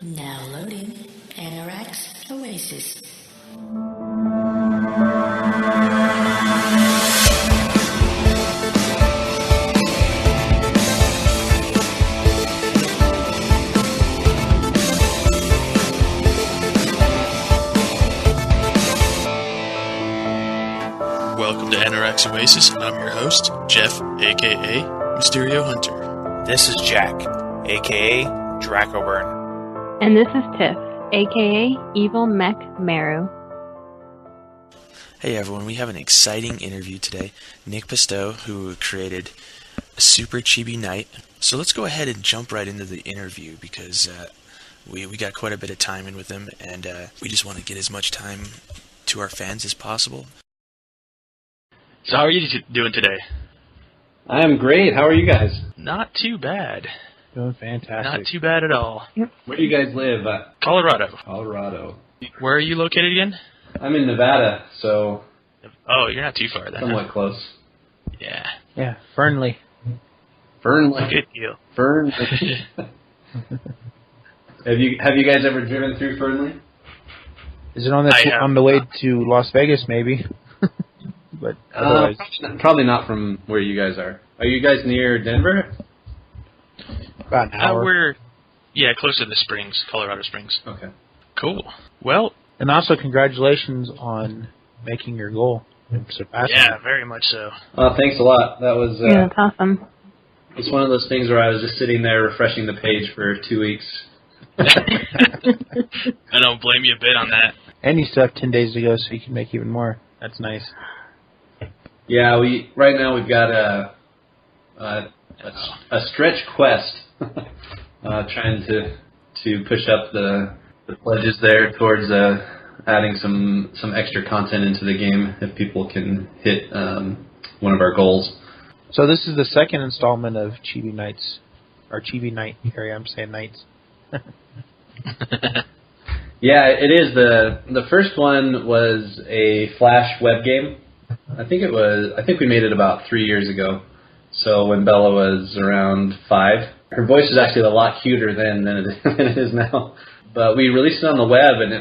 Now loading Anorak's OASIS. Welcome to Anorak's OASIS. I'm your host, Jeff, aka Mysterio Hunter. This is Jack, aka Dracoburn. And this is Tiff, aka Evil Mech Maru. Hey everyone, we have an exciting interview today. Nick Pasto, who created Super Chibi Knight. So let's go ahead and jump right into the interview because we got quite a bit of time in with him, and we just want to get as much time to our fans as possible. So how are you doing today? I am great. How are you guys? Not too bad. Doing fantastic. Not too bad at all. Where do you guys live? Colorado. Colorado. Where are you located again? I'm in Nevada, so Oh, you're not too far then. somewhat close. Yeah. Yeah, Fernley. Fernley. Good deal. Fernley. Have you guys ever driven through Fernley? Is it on the way to Las Vegas, maybe? But otherwise, probably not from where you guys are. Are you guys near Denver? about an hour. We're closer to the Springs, Colorado Springs. Okay. Cool. Well, And also, congratulations on making your goal and surpassing yeah, it. very much so. Thanks a lot. That was Yeah, that's awesome. it's one of those things where I was just sitting there refreshing the page for 2 weeks. I don't blame you a bit on that. And you still have 10 days to go, so you can make even more. That's nice. Yeah, right now we've got a stretch quest, trying to push up the pledges there towards adding some extra content into the game if people can hit one of our goals. So this is the second installment of Chibi Knights, or Chibi Knight area. I'm saying Knights. Yeah, it is. The first one was a Flash web game. I think we made it about 3 years ago. So when Bella was around 5, her voice was actually a lot cuter then than it is now. But we released it on the web, and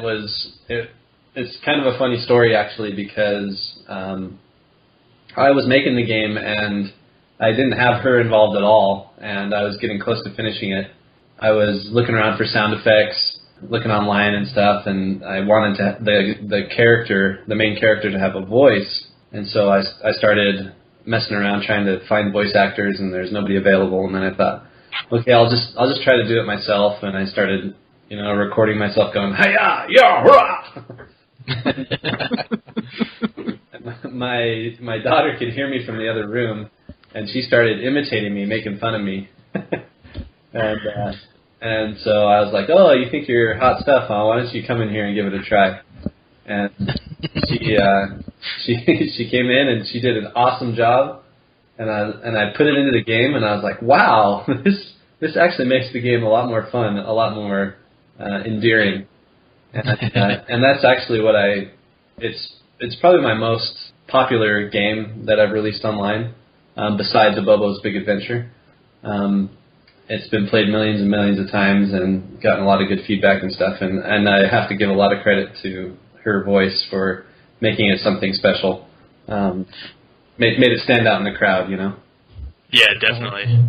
it's kind of a funny story actually because I was making the game and I didn't have her involved at all, and I was getting close to finishing it. I was looking around for sound effects, looking online and stuff, and I wanted the main character to have a voice, and so I started messing around trying to find voice actors, and there's nobody available. And then I thought, okay, I'll just try to do it myself, and I started, recording myself going, hi-ya, ya, hurrah! My daughter could hear me from the other room, and she started imitating me, making fun of me. And so I was like, oh, you think you're hot stuff, huh? Why don't you come in here and give it a try? And she came in and she did an awesome job, and I put it into the game, and I was like, wow, this actually makes the game a lot more fun, a lot more endearing, and that's actually it's probably my most popular game that I've released online, besides a Bobo's Big Adventure. It's been played millions and millions of times and gotten a lot of good feedback and stuff, and I have to give a lot of credit to her voice for making it something special. Made it stand out in the crowd, Yeah, definitely.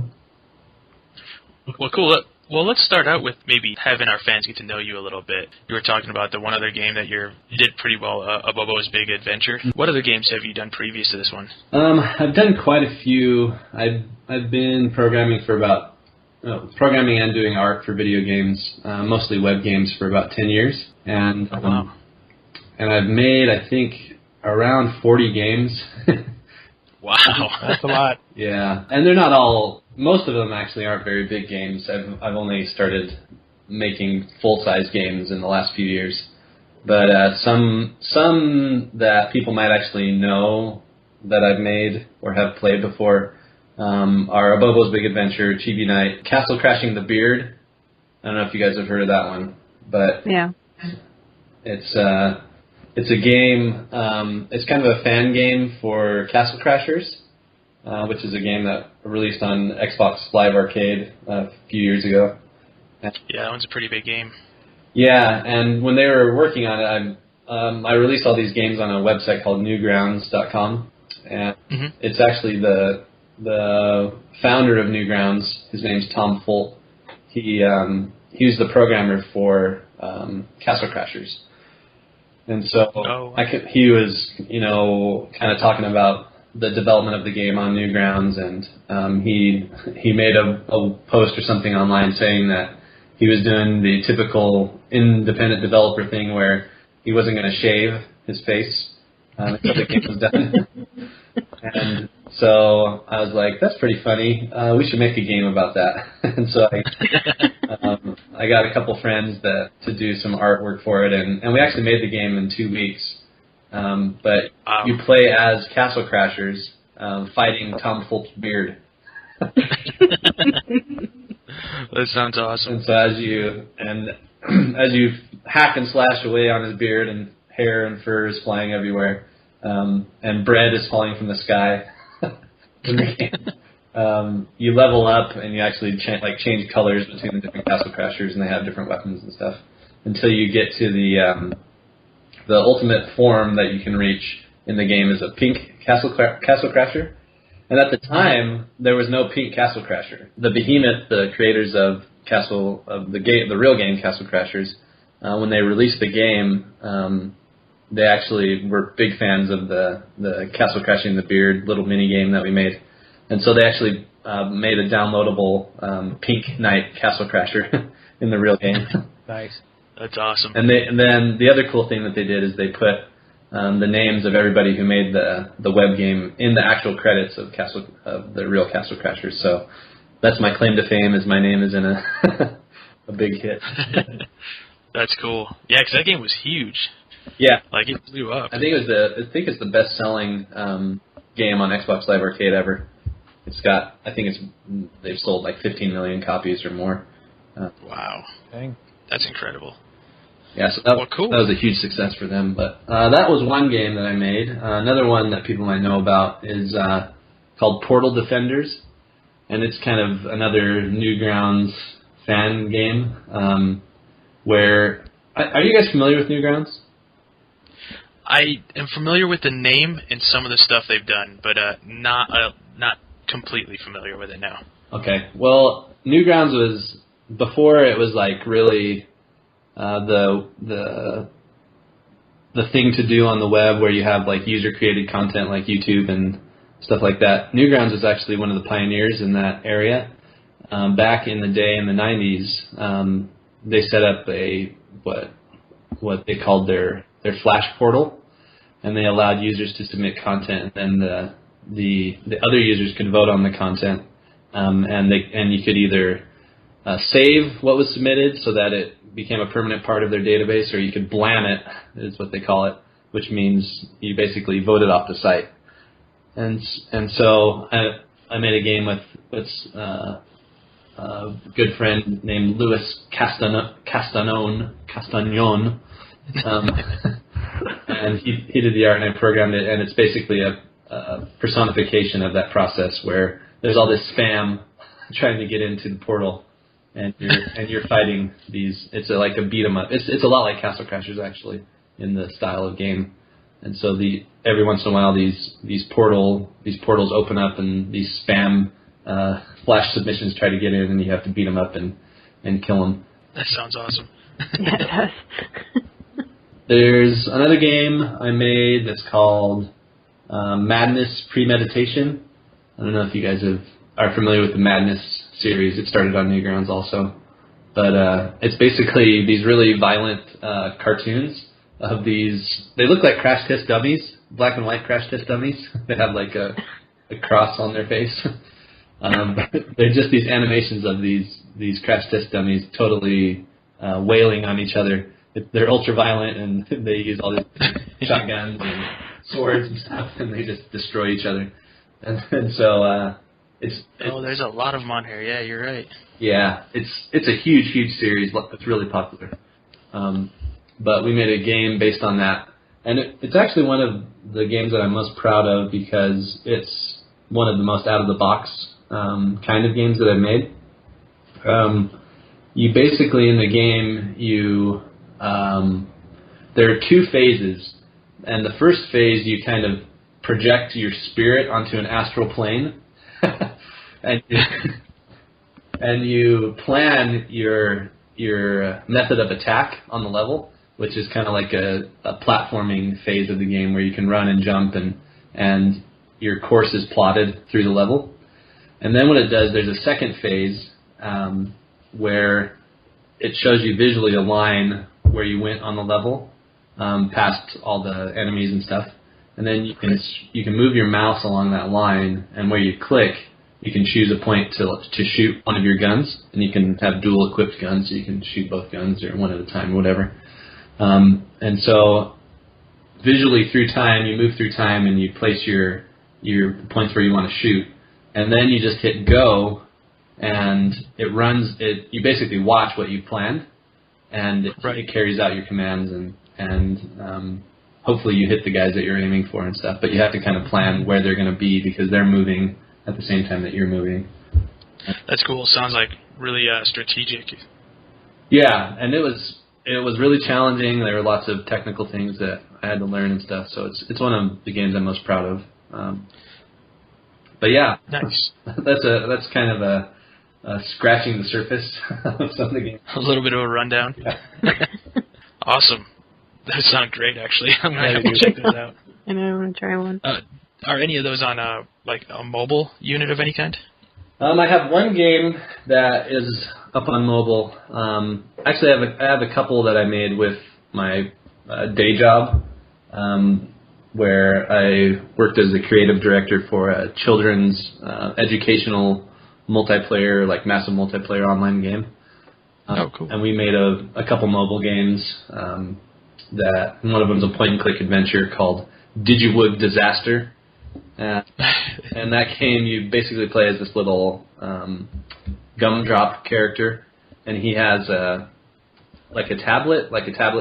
Well, cool. Well, let's start out with maybe having our fans get to know you a little bit. You were talking about the one other game that you did pretty well, a Bobo's Big Adventure. What other games have you done previous to this one? I've done quite a few. I've been programming and doing art for video games, mostly web games, for about 10 years. And wow. And I've made, I think, around 40 games. Wow. That's a lot. Yeah, and they're not all. Most of them actually aren't very big games. I've only started making full-size games in the last few years, but some that people might actually know that I've made or have played before are Bobo's Big Adventure, Chibi Knight, Castle Crashing the Beard. I don't know if you guys have heard of that one, but Yeah. it's a game. It's kind of a fan game for Castle Crashers, which is a game that released on Xbox Live Arcade a few years ago. Yeah, that one's a pretty big game. Yeah, and when they were working on it, I released all these games on a website called Newgrounds.com, and it's actually the founder of Newgrounds. His name's Tom Folt. He was the programmer for Castle Crashers, and so he was kind of talking about the development of the game on Newgrounds, and he made a post or something online saying that he was doing the typical independent developer thing where he wasn't going to shave his face until the game was done. And so I was like, that's pretty funny. We should make a game about that. And so I got a couple friends to do some artwork for it, and we actually made the game in 2 weeks. But you play as Castle Crashers fighting Tom Folt's beard. That sounds awesome. And so as you hack and slash away on his beard, and hair and fur is flying everywhere, and bread is falling from the sky in the game, you level up and you actually change colors between the different Castle Crashers, and they have different weapons and stuff until you get to the ultimate form that you can reach in the game is a pink Castle Crasher. And at the time, there was no pink Castle Crasher. The Behemoth, the creators of the real game Castle Crashers, when they released the game, they actually were big fans of the Castle Crashing the Beard little mini game that we made, and so they actually made a downloadable pink Knight Castle Crasher in the real game. Nice. That's awesome. And then the other cool thing that they did is they put the names of everybody who made the web game in the actual credits of the real Castle Crashers. So that's my claim to fame, is my name is in a big hit. That's cool. Yeah, because that game was huge. Yeah, like it blew up. I think it's the best-selling game on Xbox Live Arcade ever. They've sold like 15 million copies or more. Wow, dang, that's incredible. Yeah, so that was a huge success for them. But that was one game that I made. Another one that people might know about is called Portal Defenders, and it's kind of another Newgrounds fan game. Where are you guys familiar with Newgrounds? I am familiar with the name and some of the stuff they've done, but not completely familiar with it now. Okay, well, Newgrounds was before it was like really. The thing to do on the web where you have like user created content like YouTube and stuff like that. Newgrounds was actually one of the pioneers in that area. Back in the day in the 90s, they set up what they called their Flash portal, and they allowed users to submit content, and the other users could vote on the content, and you could either save what was submitted so that it became a permanent part of their database, or you could blam it, is what they call it, which means you basically voted off the site. And so I made a game with a good friend named Louis Castagnon, and he did the art and I programmed it, and it's basically a personification of that process where there's all this spam trying to get into the portal. And you're fighting these. It's like a beat 'em up. It's a lot like Castle Crashers actually in the style of game. And so every once in a while these portals open up and these spam flash submissions try to get in, and you have to beat them up and kill them. That sounds awesome. Yeah, it does. There's another game I made that's called Madness Premeditation. I don't know if you guys are familiar with the Madness series. It started on Newgrounds also, but it's basically these really violent cartoons of these. They look like crash test dummies, black and white crash test dummies. They have like a cross on their face. They're just these animations of these crash test dummies totally wailing on each other. They're ultra violent, and they use all these shotguns and swords and stuff, and they just destroy each other. And so. There's a lot of them on here. Yeah, you're right. Yeah, it's a huge series. It's really popular. But we made a game based on that, and it's actually one of the games that I'm most proud of because it's one of the most out of the box kind of games that I've made. you basically in the game there are 2 phases, and the first phase you kind of project your spirit onto an astral plane, and you plan your method of attack on the level, which is kind of like a platforming phase of the game where you can run and jump and your course is plotted through the level. And then what it does, there's a second phase where it shows you visually a line where you went on the level, past all the enemies and stuff. And then you can move your mouse along that line, and where you click, you can choose a point to shoot one of your guns, and you can have dual equipped guns, so you can shoot both guns or one at a time, whatever. And so visually through time, you move through time and you place your points where you want to shoot, and then you just hit go, and it runs. You basically watch what you planned, and it carries out your commands, and hopefully you hit the guys that you're aiming for and stuff. But you have to kind of plan where they're going to be because they're moving at the same time that you're moving. That's cool. Sounds like really strategic. Yeah, and it was really challenging. There were lots of technical things that I had to learn and stuff. So it's one of the games I'm most proud of. But yeah, nice. That's kind of a scratching the surface of some of the games. A little bit of a rundown. Yeah. Awesome. That sounds great, actually. I'm gonna have to check those out. I know, I want to try one. Are any of those on a mobile unit of any kind? I have one game that is up on mobile. Actually, I have a couple that I made with my day job, where I worked as a creative director for a children's educational multiplayer, massive multiplayer online game. Oh, cool. And we made a couple mobile games. That one of them is a point-and-click adventure called Digiwoog Disaster. And that game, you basically play as this little gumdrop character, and he has a tablet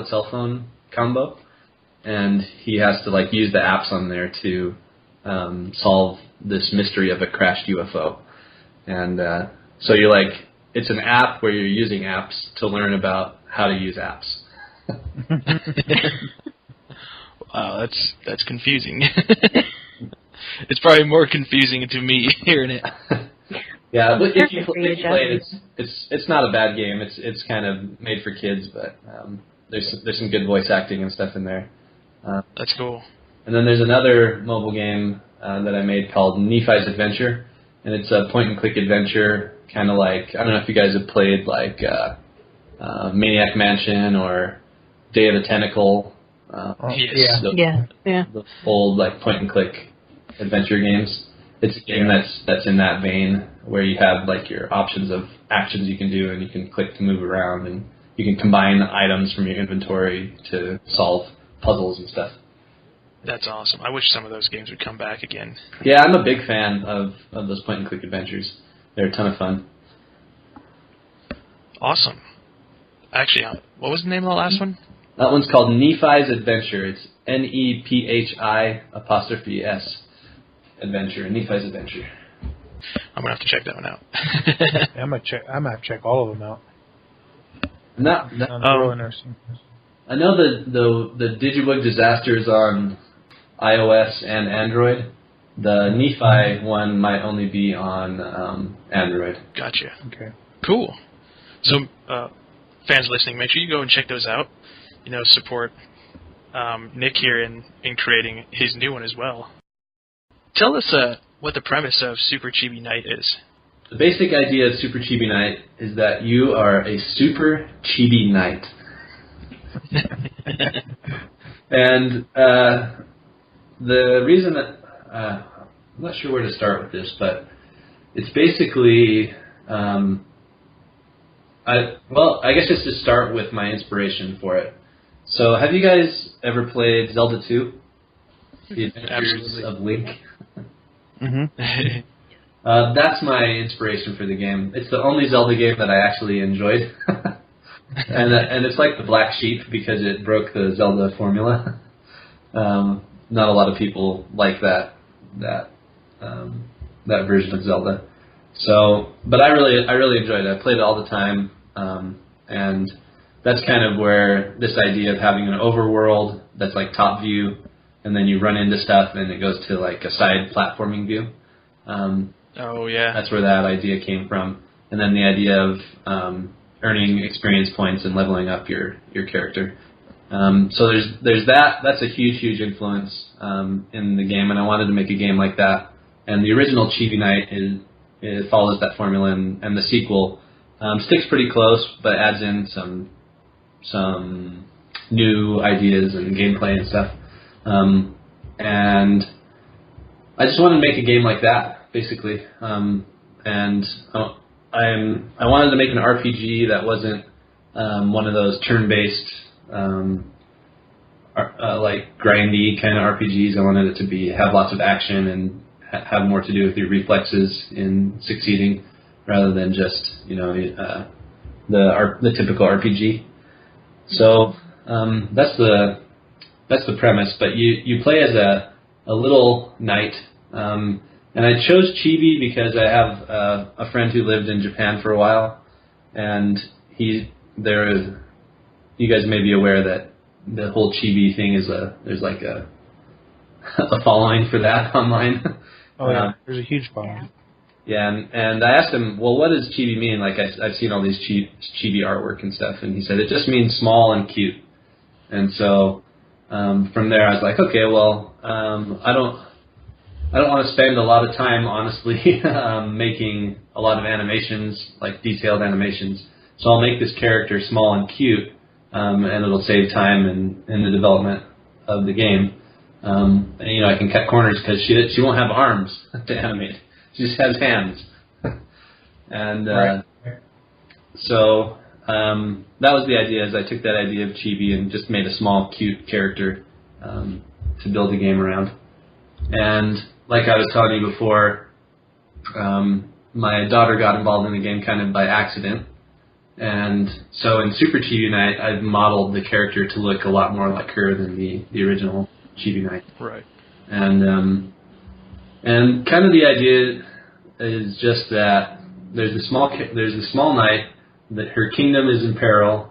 cell phone combo, and he has to use the apps on there to solve this mystery of a crashed UFO. And so it's an app where you're using apps to learn about how to use apps. Wow, that's confusing. It's probably more confusing to me hearing it. Yeah, but if you play it, it's not a bad game. It's kind of made for kids, but there's some good voice acting and stuff in there. That's cool. And then there's another mobile game that I made called Nephi's Adventure, and it's a point-and-click adventure, kind of like, I don't know if you guys have played Maniac Mansion or Day of the Tentacle. Yes. The old point-and-click adventure games. It's a game that's in that vein, where you have your options of actions you can do, and you can click to move around, and you can combine items from your inventory to solve puzzles and stuff. That's awesome. I wish some of those games would come back again. Yeah, I'm a big fan of those point-and-click adventures. They're a ton of fun. Awesome. Actually, what was the name of the last one? That one's called Nephi's Adventure. It's NEPHI''S Adventure. Nephi's Adventure. I'm gonna have to check that one out. I'm gonna have to check all of them out. Really interesting. I know the Digiwoog Disaster is on iOS and Android. The Nephi one might only be on Android. Gotcha. Okay. Cool. So, fans listening, make sure you go and check those out. Support Nick here in creating his new one as well. Tell us what the premise of Super Chibi Knight is. The basic idea of Super Chibi Knight is that you are a Super Chibi Knight. And the reason that I'm not sure where to start with this, but it's basically I guess just to start with my inspiration for it. So, have you guys ever played Zelda 2? The Adventures of Link? Mm-hmm. That's my inspiration for the game. It's the only Zelda game that I actually enjoyed. And it's like the black sheep because it broke the Zelda formula. Not a lot of people like that version of Zelda. So, but I really enjoyed it. I played it all the time. and that's kind of where this idea of having an overworld that's like top view, and then you run into stuff and it goes to like a side platforming view. Oh yeah. That's where that idea came from. And then the idea of earning experience points and leveling up your character. So there's that. That's a huge influence in the game, and I wanted to make a game like that. And the original Chibi Knight it follows that formula, and the sequel sticks pretty close, but adds in some new ideas and gameplay and stuff. And I just wanted to make a game like that, basically. And I wanted to make an RPG that wasn't one of those turn-based, like grindy kind of RPGs. I wanted it to have lots of action and have more to do with your reflexes in succeeding, rather than just the typical RPG. So that's the premise. But you play as a little knight. And I chose Chibi because I have a friend who lived in Japan for a while, and you guys may be aware that the whole Chibi thing there's like a following for that online. Oh yeah, there's a huge following. Yeah, and I asked him, well, what does Chibi mean? Like I've seen all these Chibi artwork and stuff, and he said it just means small and cute. And so from there I was like, okay, well, I don't want to spend a lot of time, honestly, making a lot of animations, like detailed animations. So I'll make this character small and cute, and it'll save time in the development of the game. And, I can cut corners because she won't have arms to animate. She just has hands. And right. So that was the idea. Is I took that idea of Chibi and just made a small, cute character to build a game around. And like I was telling you before, my daughter got involved in the game kind of by accident. And so in Super Chibi Knight, I've modeled the character to look a lot more like her than the original Chibi Knight. Right. And kind of the idea is just that there's a small knight, that her kingdom is in peril.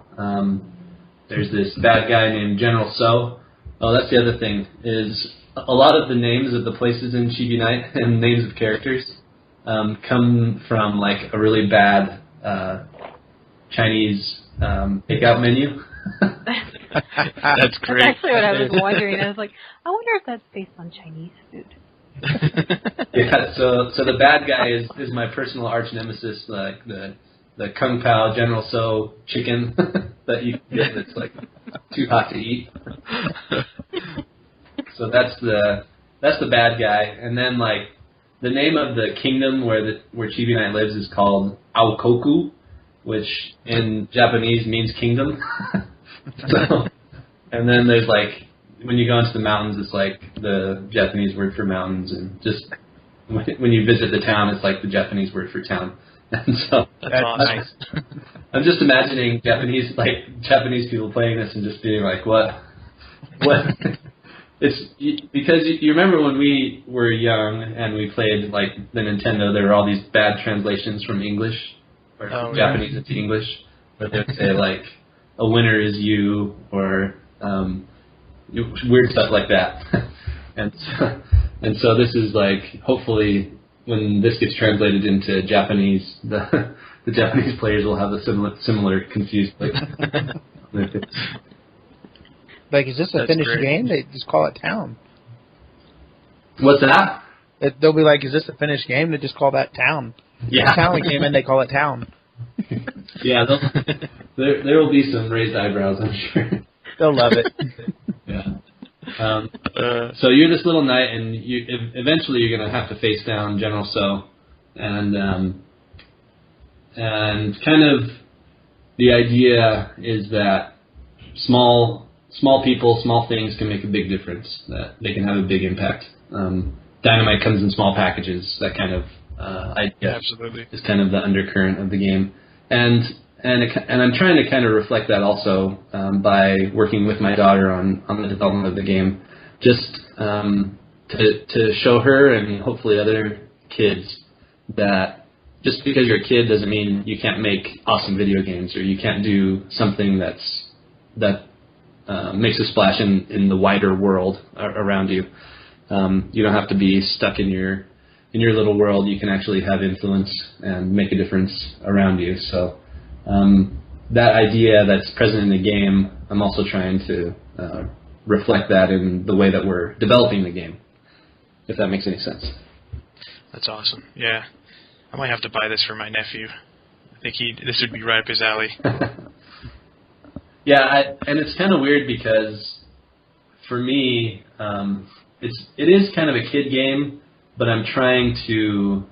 There's this bad guy named General So. Oh, that's the other thing, is a lot of the names of the places in Chibi Knight and names of characters come from like a really bad Chinese takeout menu. That's great. That's actually what I was wondering. I was like, I wonder if that's based on Chinese food. Yeah, so the bad guy is my personal arch nemesis, like the Kung Pao General So chicken that you get that's like too hot to eat. So that's the bad guy, and then like the name of the kingdom where Chibi Knight lives is called Aokoku, which in Japanese means kingdom. So, and then there's like when you go into the mountains, it's like the Japanese word for mountains, and just when you visit the town, it's like the Japanese word for town. And so that's nice. I'm just imagining Japanese people playing this and just being like, what? It's because you remember when we were young and we played like the Nintendo, there were all these bad translations from English or from Japanese into English, where they would say like a winner is you, or weird stuff like that. and so this is like, hopefully when this gets translated into Japanese, the Japanese players will have a similar confused like. Like, is this a finished game? They just call it Town. What's that? They'll be like, is this a finished game? They just call that Town. Yeah. Town came in, they call it Town. Yeah, there will be some raised eyebrows, I'm sure. They'll love it. Yeah. So you're this little knight, and eventually you're going to have to face down General So, and kind of the idea is that small people, small things can make a big difference, that they can have a big impact. Dynamite comes in small packages, that kind of idea. Absolutely. Is kind of the undercurrent of the game. And I'm trying to kind of reflect that also by working with my daughter on the development of the game, just to show her and hopefully other kids that just because you're a kid doesn't mean you can't make awesome video games, or you can't do something that makes a splash in the wider world around you. You don't have to be stuck in your little world. You can actually have influence and make a difference around you. So that idea that's present in the game, I'm also trying to reflect that in the way that we're developing the game, if that makes any sense. That's awesome. Yeah. I might have to buy this for my nephew. I think this would be right up his alley. Yeah, and it's kind of weird because for me, it is kind of a kid game, but I'm trying to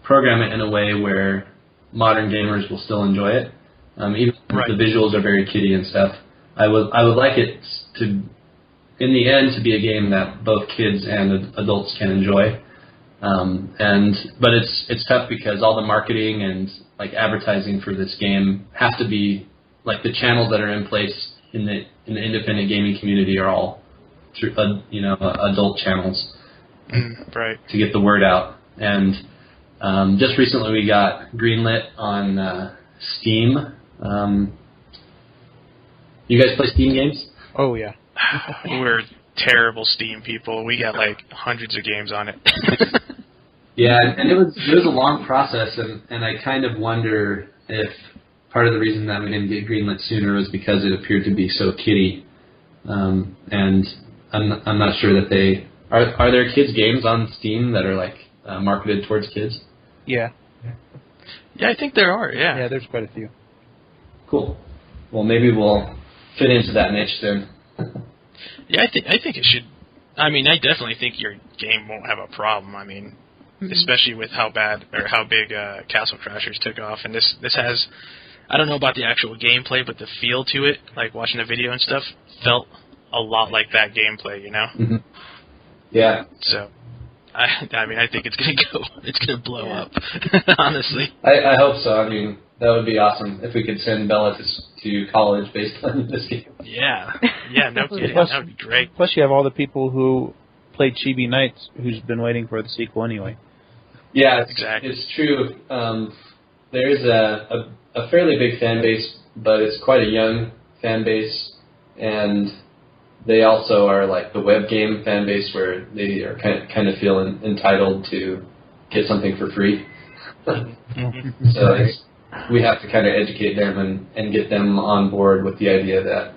program it in a way where modern gamers will still enjoy it. Even if the visuals are very kiddie and stuff, I would like it to, in the end, to be a game that both kids and adults can enjoy. But it's tough because all the marketing and like advertising for this game have to be like the channels that are in place in the independent gaming community are all through, adult channels, right, to get the word out. And just recently we got greenlit on Steam. You guys play Steam games? Oh yeah. We're terrible Steam people. We got like hundreds of games on it. Yeah, and it was a long process, and I kind of wonder if part of the reason that we didn't get greenlit sooner was because it appeared to be so kiddie. And I'm not sure that they are there kids games on Steam that are like marketed towards kids. Yeah. Yeah, I think there are. Yeah. Yeah, there's quite a few. Cool. Well, maybe we'll fit into that niche then. Yeah, I think it should. I mean, I definitely think your game won't have a problem. I mean, especially with how big Castle Crashers took off, and this has. I don't know about the actual gameplay, but the feel to it, like watching the video and stuff, felt a lot like that gameplay, you know? Mm-hmm. Yeah. So, I mean, I think it's gonna blow up, honestly. I hope so. I mean, that would be awesome if we could send Bella to college based on this game. Yeah, no kidding. That would be great. Plus, you have all the people who played Chibi Knights who's been waiting for the sequel anyway. Yeah, exactly. It's true. There is a fairly big fan base, but it's quite a young fan base, and they also are like the web game fan base where they are kind of feel entitled to get something for free. So we have to kind of educate them and get them on board with the idea that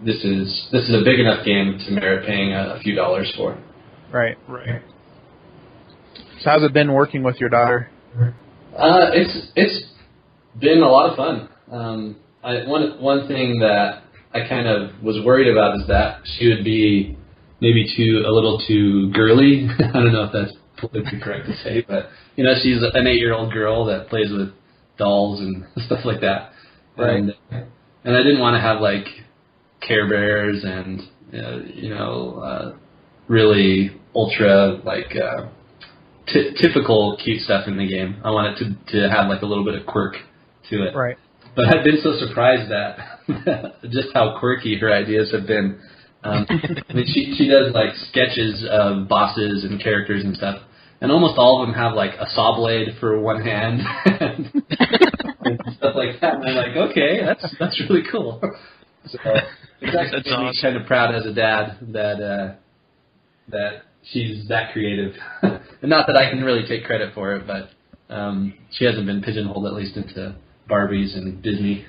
this is a big enough game to merit paying a few dollars for. Right. So how's it been working with your daughter? It's been a lot of fun. One thing that I kind of was worried about is that she would be maybe a little too girly. I don't know if that's politically correct to say, but she's an 8-year-old girl that plays with dolls and stuff like that. Right. And I didn't want to have like Care Bears and really ultra like typical cute stuff in the game. I wanted to have like a little bit of quirk to it. Right. But I've been so surprised that just how quirky her ideas have been. I mean, she does like sketches of bosses and characters and stuff, and almost all of them have like a saw blade for one hand and stuff like that. And I'm like, okay, that's really cool. So it's actually that's awesome. Kind of proud as a dad that she's that creative. And not that I can really take credit for it, but she hasn't been pigeonholed at least into Barbies and Disney.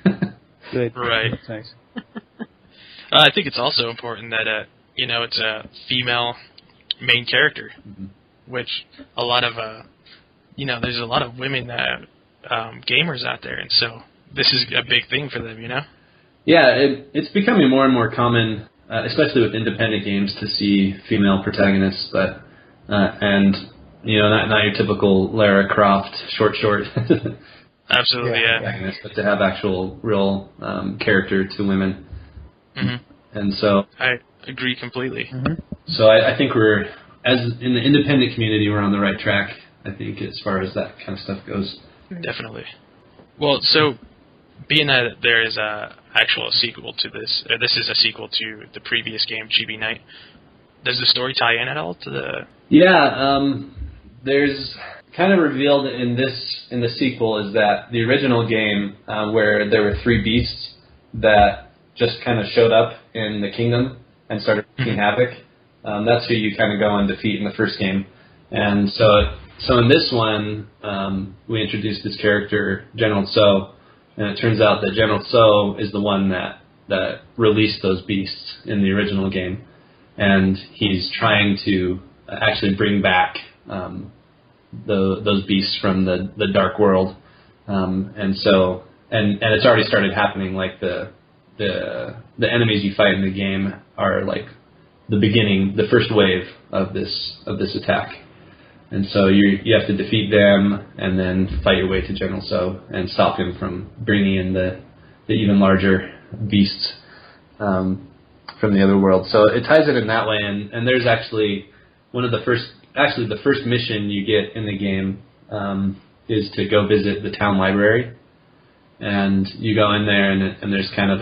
Good. Right. That's nice. I think it's also important that it's a female main character, which a lot of there's a lot of women gamers out there, and so this is a big thing for them, Yeah, it's becoming more and more common, especially with independent games, to see female protagonists, but and not your typical Lara Croft short. Absolutely, yeah. But to have actual real character to women. Mm-hmm. And so I agree completely. Mm-hmm. So I think as in the independent community, we're on the right track, I think, as far as that kind of stuff goes. Definitely. Well, so being that there is a actual sequel to this, this is a sequel to the previous game, Chibi Knight, does the story tie in at all to the... Yeah, there's kind of revealed in the sequel is that the original game, where there were 3 beasts that just kind of showed up in the kingdom and started wreaking havoc, that's who you kind of go and defeat in the first game. And so in this one, we introduced this character, General So, and it turns out that General So is the one that released those beasts in the original game, and he's trying to actually bring back those beasts from the dark world, and it's already started happening. Like the enemies you fight in the game are like the first wave of this attack, and so you have to defeat them and then fight your way to General So and stop him from bringing in the even larger beasts from the other world. So it ties it in that way, and there's actually the first mission you get in the game is to go visit the town library, and you go in there and there's kind of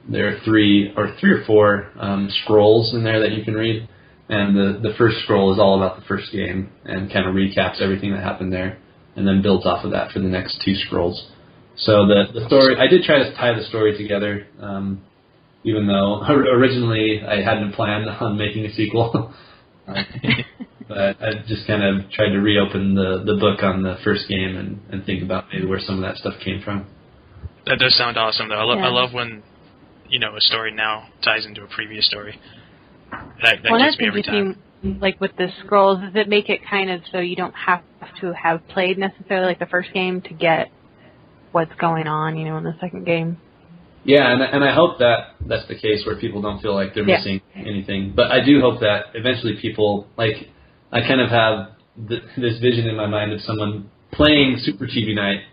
there are 3 or 4 scrolls in there that you can read, and the first scroll is all about the first game and kind of recaps everything that happened there, and then builds off of that for the next 2 scrolls. So the story, I did try to tie the story together, even though originally I hadn't planned on making a sequel. But I just kind of tried to reopen the book on the first game and think about maybe where some of that stuff came from. That does sound awesome, though. I love when, a story now ties into a previous story. That gets me every time. Like with the scrolls, does it make it kind of so you don't have to have played necessarily like the first game to get what's going on, in the second game? Yeah, and I hope that's the case where people don't feel like they're missing anything. But I do hope that eventually people, like, I kind of have this vision in my mind of someone playing Super Chibi Knight,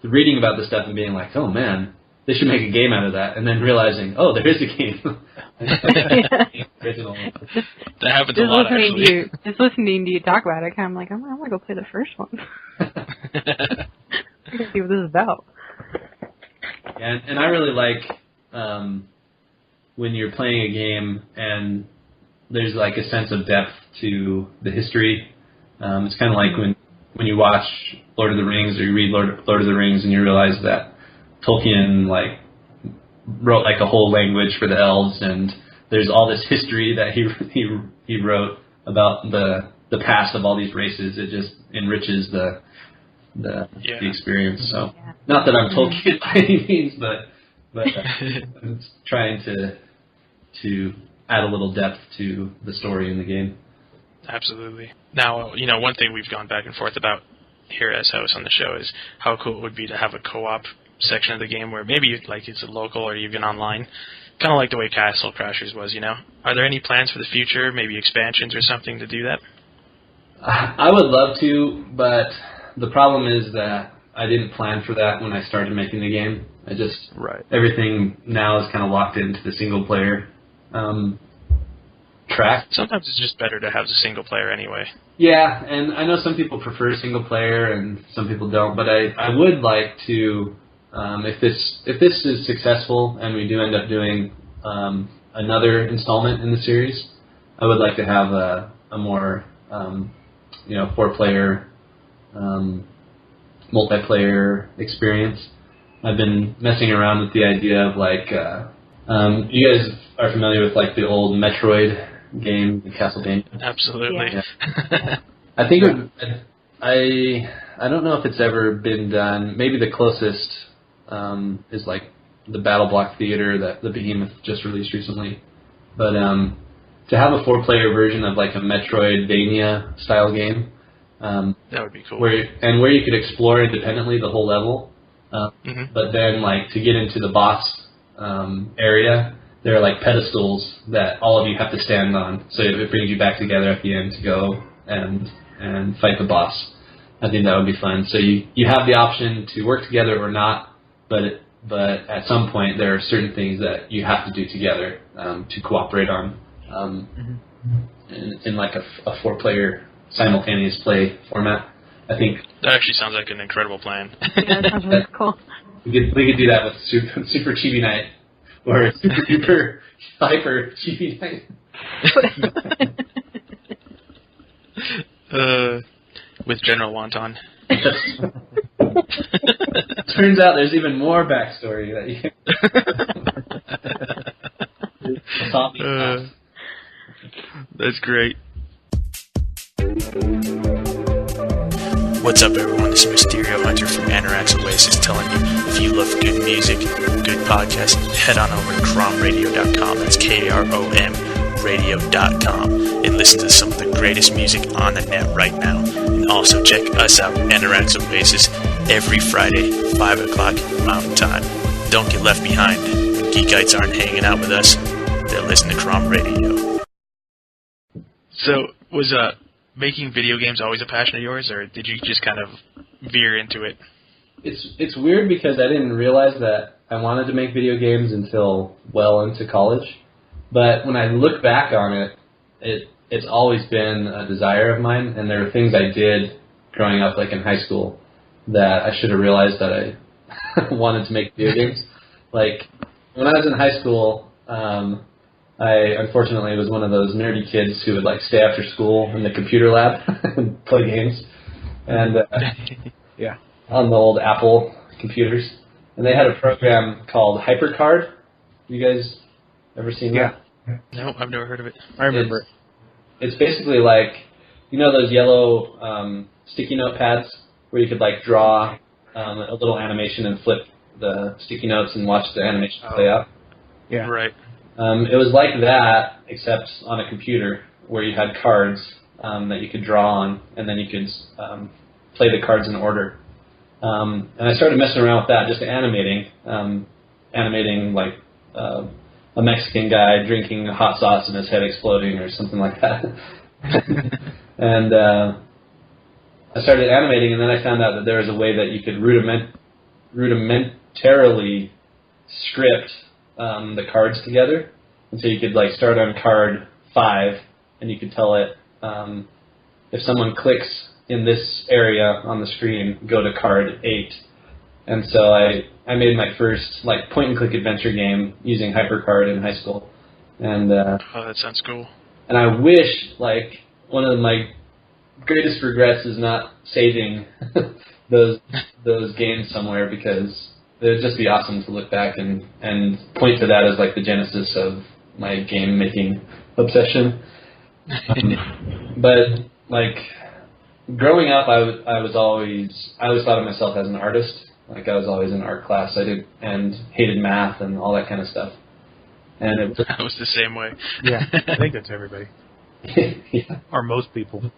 reading about this stuff and being like, oh man, they should make a game out of that, and then realizing, oh, there is a game. Original. That happens a lot, actually. Just listening to you talk about it, kind of like, I want to go play the first one. I can see what this is about. And I really like when you're playing a game and there's like a sense of depth to the history. It's kind of like when you watch Lord of the Rings or you read Lord of the Rings and you realize that Tolkien wrote like a whole language for the elves, and there's all this history that he wrote about the past of all these races. It just enriches the experience. So not that I'm Tolkien by any means, but I'm trying to add a little depth to the story in the game. Absolutely. Now, one thing we've gone back and forth about here as hosts on the show is how cool it would be to have a co-op section of the game where maybe it's a local or even online, kind of like the way Castle Crashers was. Are there any plans for the future, maybe expansions or something to do that? I would love to, but the problem is that I didn't plan for that when I started making the game. Everything now is kind of locked into the single player track. Sometimes it's just better to have the single player anyway. Yeah, and I know some people prefer single player and some people don't, but I would like to, if this is successful and we do end up doing another installment in the series, I would like to have a more 4-player multiplayer experience. I've been messing around with the idea of you guys are familiar with the old Metroid game, Castlevania? Absolutely. Yeah. I think I don't know if it's ever been done. Maybe the closest is the Battle Block Theater that the Behemoth just released recently. But to have a 4-player version of a Metroidvania style game. That would be cool. Where you could explore independently the whole level, but then to get into the boss area, there are pedestals that all of you have to stand on, so it brings you back together at the end to go and fight the boss. I think that would be fun. So you have the option to work together or not, but at some point there are certain things that you have to do together to cooperate on in a 4-player simultaneous play format. I think that actually sounds like an incredible plan. Yeah, that sounds really cool. We could do that with Super Chibi Knight or Super Duper Hyper Chibi Knight. with General Wonton. Turns out there's even more backstory that you. That's great. What's up, everyone? This is Mysterio Hunter from Anorak's OASIS telling you, if you love good music, good podcast, head on over to kromradio.com. That's KROM radio.com and listen to some of the greatest music on the net right now. And also check us out, Anorak's OASIS, every Friday, 5 o'clock Mountain Time. Don't get left behind. When geekites aren't hanging out with us, they're listening to Krom Radio. So, was making video games always a passion of yours, or did you just kind of veer into it? It's weird because I didn't realize that I wanted to make video games until well into college. But when I look back on it, it's always been a desire of mine, and there are things I did growing up, like in high school, that I should have realized that I wanted to make video games. Like, when I was in high school, I unfortunately was one of those nerdy kids who would like stay after school in the computer lab and play games, and yeah, on the old Apple computers. And they had a program called HyperCard. You guys ever seen that? No, I've never heard of it. I remember. It's basically like, you know those yellow sticky note pads where you could like draw a little animation and flip the sticky notes and watch the animation play out? Yeah. Right. It was like that, except on a computer where you had cards that you could draw on, and then you could play the cards in order. And I started messing around with that, just animating like a Mexican guy drinking hot sauce and his head exploding or something like that. And I started animating, and then I found out that there was a way that you could rudimentarily script the cards together. And so you could like start on card 5, and you could tell it, if someone clicks in this area on the screen, go to card 8. And so I made my first like point-and-click adventure game using HyperCard in high school. And oh, that sounds cool. And I wish, like, one of my greatest regrets is not saving those games somewhere, because it would just be awesome to look back and point to that as like the genesis of my game making obsession. But like growing up, I always thought of myself as an artist. Like I was always in art class. and hated math and all that kind of stuff. And it was, I was the same way. Yeah, I think that's everybody. Yeah. Or most people.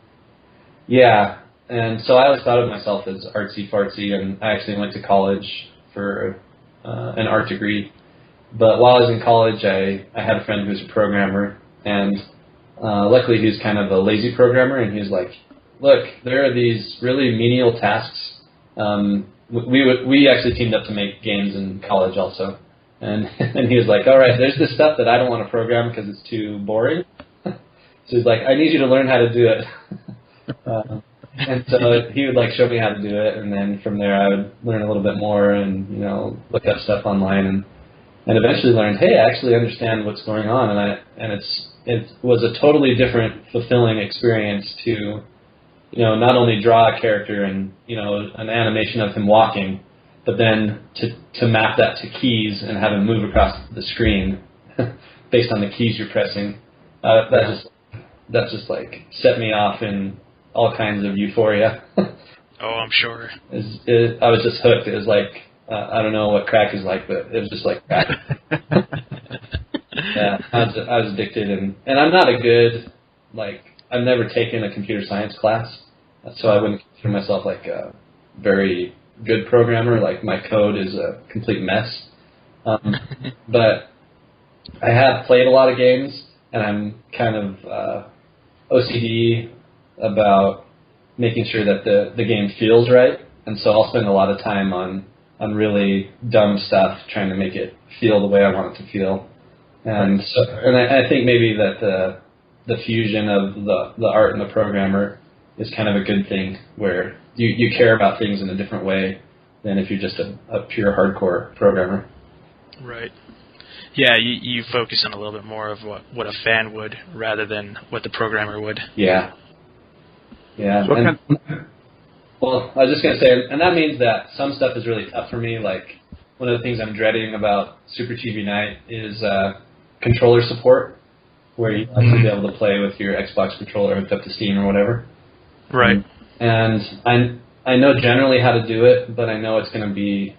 Yeah, and so I always thought of myself as artsy-fartsy, and I actually went to college for an art degree. But while I was in college, I had a friend who was a programmer, and luckily he was kind of a lazy programmer, and he was like, look, there are these really menial tasks. We actually teamed up to make games in college also. And he was like, all right, there's this stuff that I don't want to program because it's too boring. So he's like, I need you to learn how to do it. And so he would like show me how to do it, and then from there I would learn a little bit more and look up stuff online and eventually learned, hey, I actually understand what's going on, and it was a totally different, fulfilling experience to not only draw a character and an animation of him walking, but then to map that to keys and have him move across the screen based on the keys you're pressing. That just like set me off in all kinds of euphoria. Oh, I'm sure. I was just hooked. It was like, I don't know what crack is like, but it was just like crack. Yeah, I was addicted, and I'm not a good, I've never taken a computer science class, so I wouldn't consider myself like a very good programmer. Like my code is a complete mess. But I have played a lot of games, and I'm kind of OCD about making sure that the game feels right, and so I'll spend a lot of time on really dumb stuff trying to make it feel the way I want it to feel. And I think maybe that the fusion of the art and the programmer is kind of a good thing, where you care about things in a different way than if you're just a pure hardcore programmer. Right. Yeah, you focus on a little bit more of what a fan would rather than what the programmer would. Yeah. Yeah. Well, I was just going to say, and that means that some stuff is really tough for me. Like, one of the things I'm dreading about Super Chibi Knight is controller support, where you have to be able to play with your Xbox controller hooked up to Steam or whatever. Right. And I know generally how to do it, but I know it's going to be...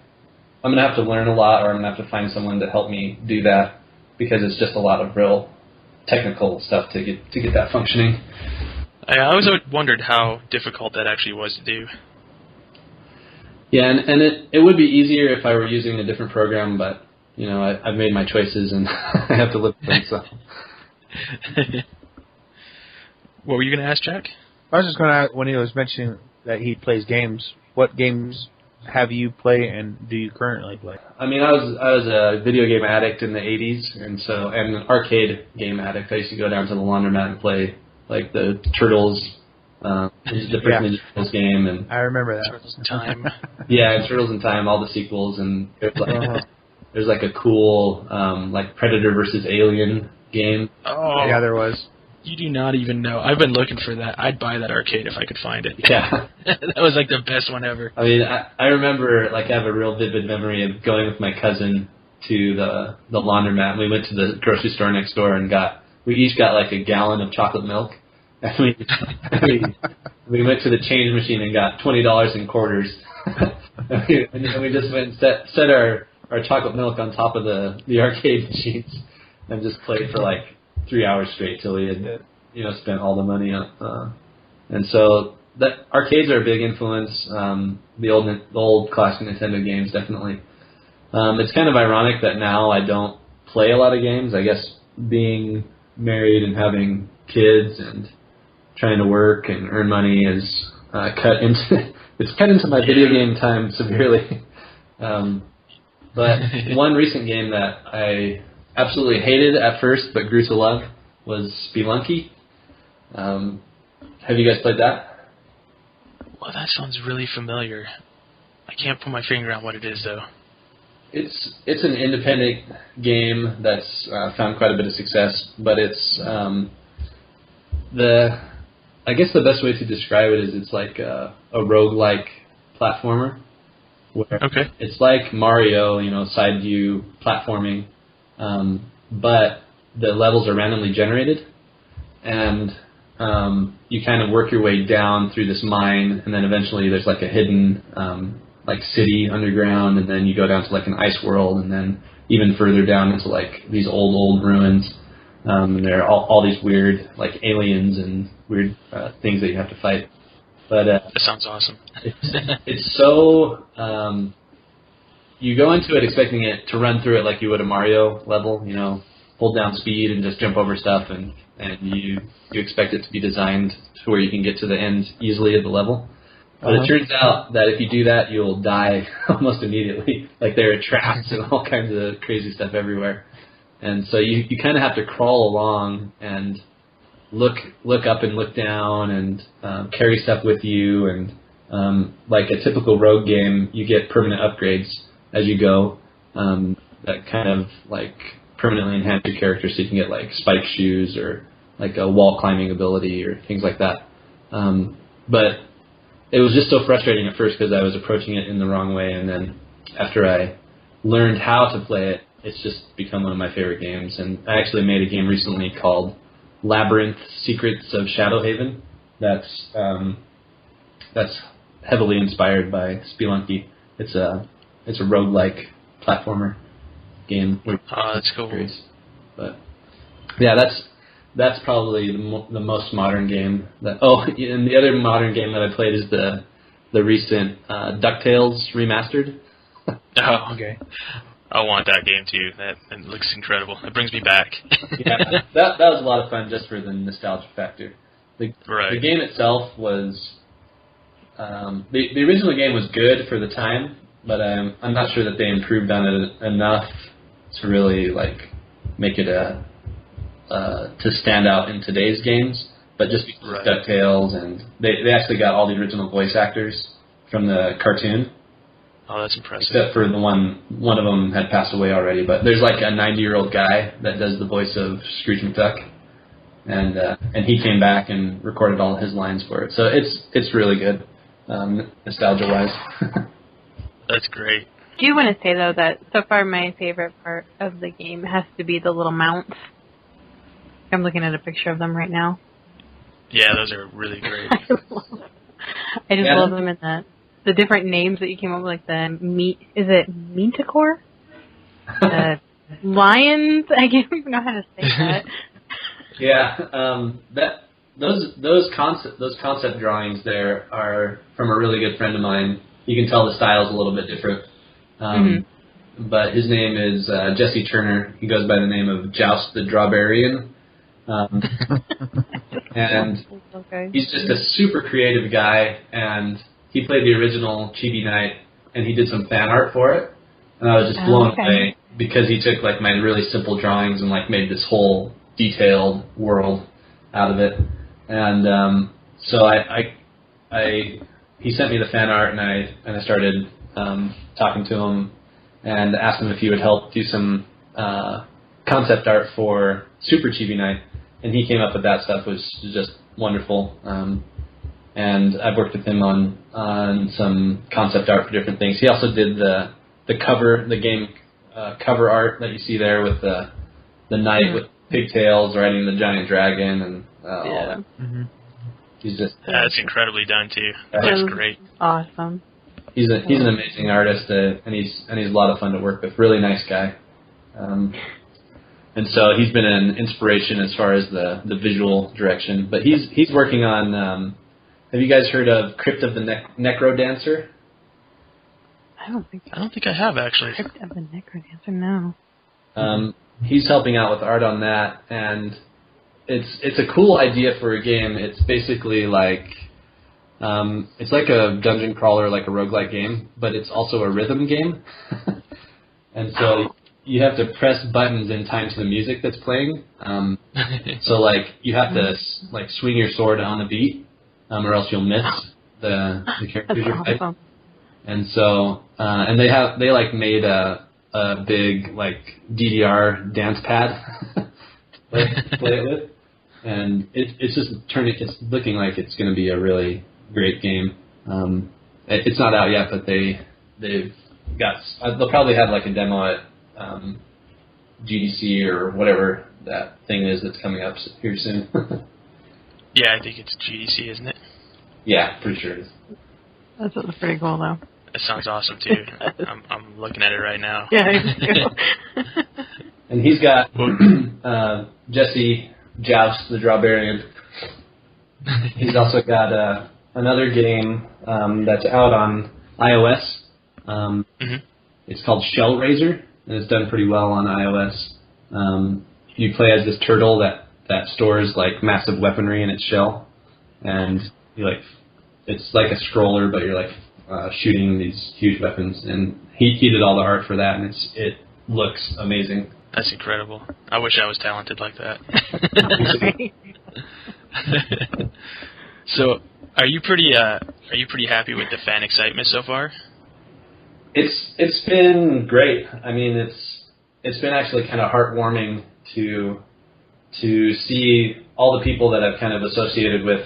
I'm going to have to learn a lot, or I'm going to have to find someone to help me do that, because it's just a lot of real technical stuff to get that functioning. I always wondered how difficult that actually was to do. Yeah, and it would be easier if I were using a different program, but you know, I've made my choices and I have to live with them. So. What were you going to ask, Jack? I was just going to ask, when he was mentioning that he plays games, what games have you played and do you currently play? I mean, I was a video game addict in the 80s, and an arcade game addict. I used to go down to the laundromat and play like the Turtles, the first Ninja Turtles game, and I remember that. Turtles in Time. Yeah, Turtles in Time, all the sequels, and there's like a cool like Predator versus Alien game. Oh, yeah, there was. You do not even know. I've been looking for that. I'd buy that arcade if I could find it. Yeah. That was like the best one ever. I mean, I remember, like, I have a real vivid memory of going with my cousin to the laundromat, and we went to the grocery store next door and we each got like a gallon of chocolate milk, and we went to the change machine and got $20 in quarters, and we just went and set our chocolate milk on top of the arcade machines and just played for like 3 hours straight till we had, spent all the money on. And so that arcades are a big influence. The old classic Nintendo games, definitely. It's kind of ironic that now I don't play a lot of games. I guess being married and having kids and trying to work and earn money is cut into my video game time severely. But one recent game that I absolutely hated at first, but grew to love, was Spelunky. Have you guys played that? Well, that sounds really familiar. I can't put my finger on what it is, though. It's an independent game that's found quite a bit of success, but it's I guess the best way to describe it is it's like a roguelike platformer. Where it's like Mario, side view platforming. But the levels are randomly generated, and you kind of work your way down through this mine, and then eventually there's like a hidden like city underground, and then you go down to like an ice world, and then even further down into like these old ruins. And there are all these weird like aliens and weird things that you have to fight. But that sounds awesome. it's so you go into it expecting it to run through it like you would a Mario level, hold down speed and just jump over stuff, and you expect it to be designed to where you can get to the end easily of the level. But it turns out that if you do that, you'll die almost immediately. Like there are traps and all kinds of crazy stuff everywhere. And so you kind of have to crawl along and look up and look down and carry stuff with you. And like a typical rogue game, you get permanent upgrades as you go that kind of like permanently enhance your character, so you can get like spike shoes or like a wall climbing ability or things like that. But it was just so frustrating at first because I was approaching it in the wrong way, and then after I learned how to play it, it's just become one of my favorite games. And I actually made a game recently called Labyrinth Secrets of Shadowhaven. That's heavily inspired by Spelunky. It's a roguelike platformer game. Oh, that's cool. But yeah, that's probably the most modern game. And the other modern game that I played is the recent DuckTales remastered. Oh, okay. I want that game too. That looks incredible. It brings me back. Yeah, that was a lot of fun just for the nostalgia factor. The game itself was the original game was good for the time, but I'm not sure that they improved on it enough to really like make it to stand out in today's games. But just because of DuckTales, and they actually got all the original voice actors from the cartoon. Oh, that's impressive. Except for the one of them had passed away already. But there's like a 90-year-old guy that does the voice of Scrooge McDuck, and he came back and recorded all his lines for it. So it's really good. nostalgia-wise. That's great. I do want to say, though, that so far my favorite part of the game has to be the little mounts. I'm looking at a picture of them right now. Yeah, those are really great. I just love them, and the different names that you came up with, like the is it Meanticore? Lions? I can't even know how to say that. Yeah, those concept drawings there are from a really good friend of mine. You can tell the style's a little bit different. But his name is Jesse Turner. He goes by the name of Joust the Drawbarian. And he's just a super creative guy, and he played the original Chibi Knight, and he did some fan art for it. And I was just blown away because he took like my really simple drawings and like made this whole detailed world out of it. And so he sent me the fan art, and I started talking to him and asked him if he would help do some concept art for Super Chibi Knight, and he came up with that stuff, which was just wonderful. And I've worked with him on some concept art for different things. He also did the game cover art that you see there with the knight with pigtails riding the giant dragon and all that. Mm-hmm. He's just that's incredibly done too. That's great. Awesome. He's an amazing artist, and he's a lot of fun to work with. Really nice guy. And so he's been an inspiration as far as the visual direction. But he's working on. Have you guys heard of Crypt of the Necro Dancer? I don't think I have actually. Crypt of the Necro Dancer, no. He's helping out with art on that, and it's a cool idea for a game. It's basically like it's like a dungeon crawler, like a roguelike game, but it's also a rhythm game. And so you have to press buttons in time to the music that's playing. So like you have to like swing your sword on the beat, or else you'll miss the characters you're fighting. And so and they like made a big like DDR dance pad to play it with, and it's looking like it's going to be a really great game. It's not out yet, but they'll probably have like a demo at GDC or whatever that thing is that's coming up here soon. Yeah, I think it's GDC, isn't it? Yeah, pretty sure it is. That's pretty cool, though. It sounds awesome too. I'm looking at it right now. Yeah, I And he's got Jesse Joust the Drawbarian. He's also got another game that's out on iOS. It's called Shell Razor, and it's done pretty well on iOS. You play as this turtle that stores like massive weaponry in its shell, and it's like a scroller, but you're like shooting these huge weapons. And he did all the art for that, and it looks amazing. That's incredible. I wish I was talented like that. So, are you pretty happy with the fan excitement so far? It's been great. I mean, it's been actually kind of heartwarming to see all the people that I've kind of associated with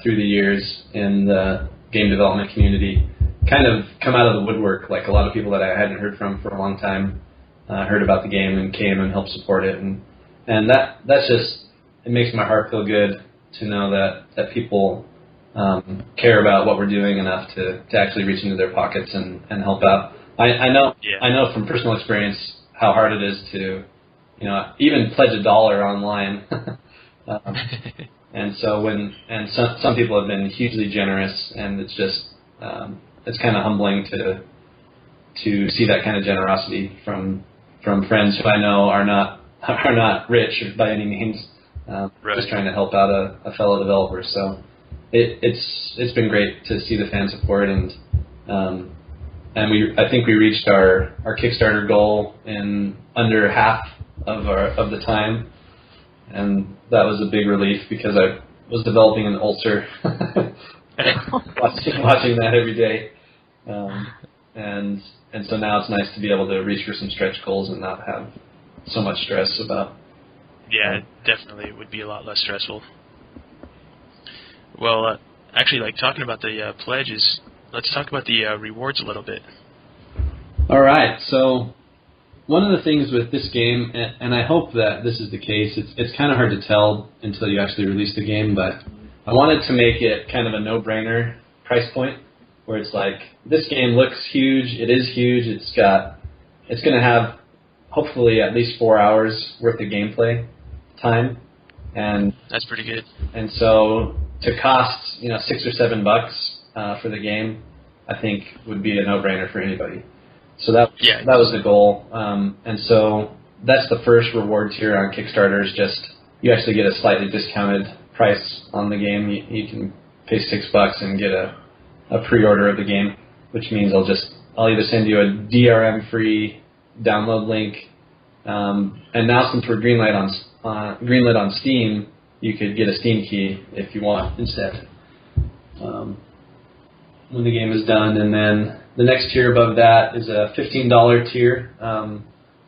through the years in the game development community kind of come out of the woodwork. Like a lot of people that I hadn't heard from for a long time heard about the game and came and helped support it, and that's just, it makes my heart feel good to know that people care about what we're doing enough to actually reach into their pockets and help out. I know from personal experience how hard it is to, even pledge $1 online. And so some people have been hugely generous, and it's just it's kind of humbling to see that kind of generosity from friends who I know are not rich by any means, just trying to help out a fellow developer. So it's been great to see the fan support, and I think we reached our Kickstarter goal in under half of the time, and that was a big relief because I was developing an ulcer watching that every day, and so now it's nice to be able to reach for some stretch goals and not have so much stress about. Yeah, it definitely would be a lot less stressful. Well, actually, like talking about the pledges, let's talk about the rewards a little bit. All right, so one of the things with this game, and I hope that this is the case, it's kind of hard to tell until you actually release the game, but I wanted to make it kind of a no-brainer price point, where it's like, this game looks huge, it is huge, it's going to have hopefully at least 4 hours worth of gameplay time, and that's pretty good. And so to cost $6 or $7 for the game, I think would be a no-brainer for anybody. So that was the goal, and so that's the first reward tier on Kickstarter. Is just you actually get a slightly discounted price on the game. You can pay $6 and get a pre-order of the game, which means I'll either send you a DRM-free download link, and now since we're greenlit on Steam, you could get a Steam key if you want instead when the game is done. And then the next tier above that is a $15 tier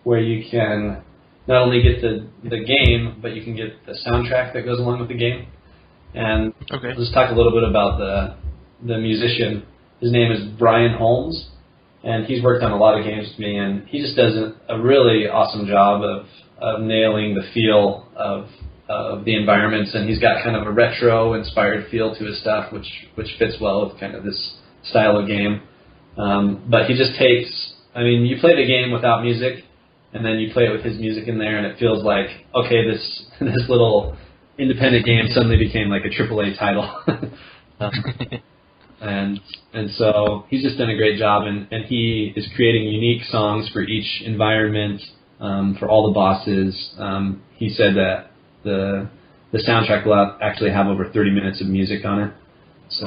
where you can not only get the game, but you can get the soundtrack that goes along with the game. And let's talk a little bit about the musician. His name is Brian Holmes, and he's worked on a lot of games with me, and he just does a really awesome job of nailing the feel of the environments, and he's got kind of a retro-inspired feel to his stuff, which fits well with kind of this style of game. But he just takes, you play the game without music, and then you play it with his music in there, and it feels like, okay, this little independent game suddenly became like a AAA title. And so he's just done a great job, and he is creating unique songs for each environment, for all the bosses. He said that the soundtrack will actually have over 30 minutes of music on it. So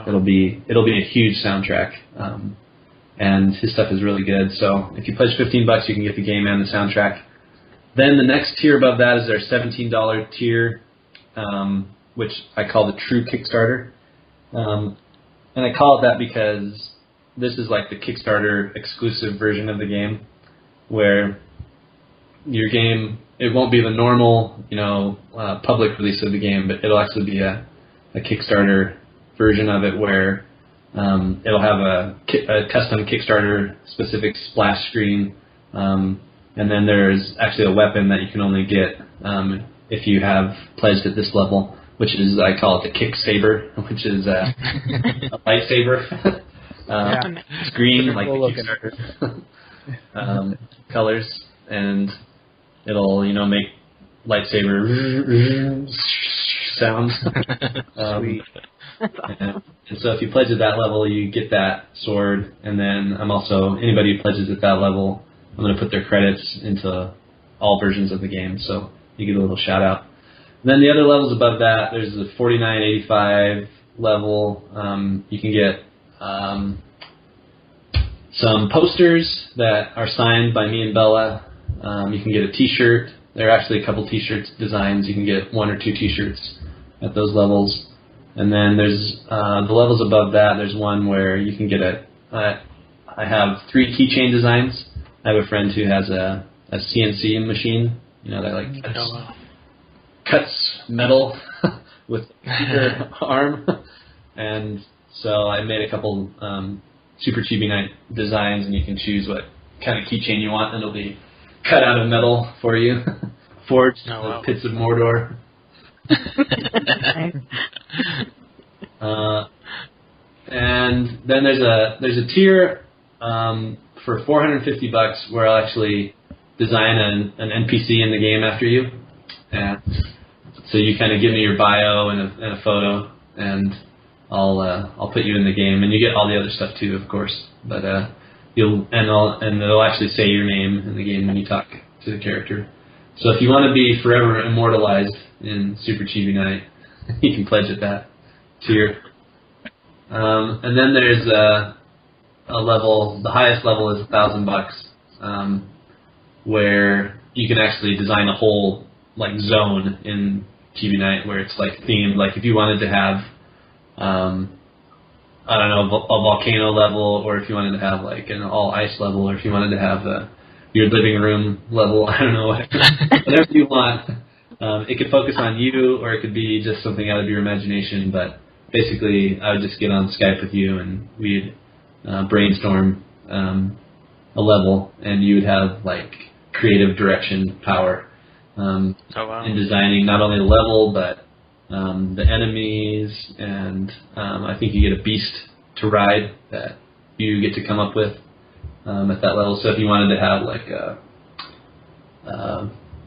it'll be a huge soundtrack. And his stuff is really good. So if you pledge $15, you can get the game and the soundtrack. Then the next tier above that is their $17 tier, which I call the true Kickstarter. And I call it that because this is like the Kickstarter exclusive version of the game, where your game, it won't be the normal, public release of the game, but it'll actually be a Kickstarter version of it where it'll have a custom Kickstarter specific splash screen, and then there's actually a weapon that you can only get if you have pledged at this level, which is, I call it the Kick Saber, which is a lightsaber. It's green, like the Kickstarter colors, and it'll, make lightsaber sounds. Sweet. That's awesome. And so if you pledge at that level, you get that sword, and then anybody who pledges at that level, I'm going to put their credits into all versions of the game, so you get a little shout out. And then the other levels above that, there's the $49.85 level. You can get some posters that are signed by me and Bella. You can get a T-shirt. There are actually a couple T-shirts designs. You can get 1 or 2 T-shirts at those levels. And then there's the levels above that. There's one where you can get I have 3 keychain designs. I have a friend who has a CNC machine, that cuts metal with your arm. And so I made a couple Super Chibi Knight designs, and you can choose what kind of keychain you want, and it'll be cut out of metal for you, forged in the pits of Mordor. And then there's a tier for $450 where I'll actually design an NPC in the game after you, and so you kind of give me your bio and a photo, and I'll put you in the game, and you get all the other stuff too, of course. But they'll actually say your name in the game when you talk to the character. So if you want to be forever immortalized in Super Chibi Knight, you can pledge at that tier. And then there's a level. The highest level is $1,000, where you can actually design a whole zone in Chibi Knight where it's themed. Like if you wanted to have, a volcano level, or if you wanted to have an all ice level, or if you wanted to have your living room level, I don't know, whatever you want. It could focus on you, or it could be just something out of your imagination, but basically, I would just get on Skype with you, and we'd brainstorm a level, and you would have like creative direction power Oh, wow. in designing not only the level but the enemies, and I think you get a beast to ride that you get to come up with at that level. So if you wanted to have like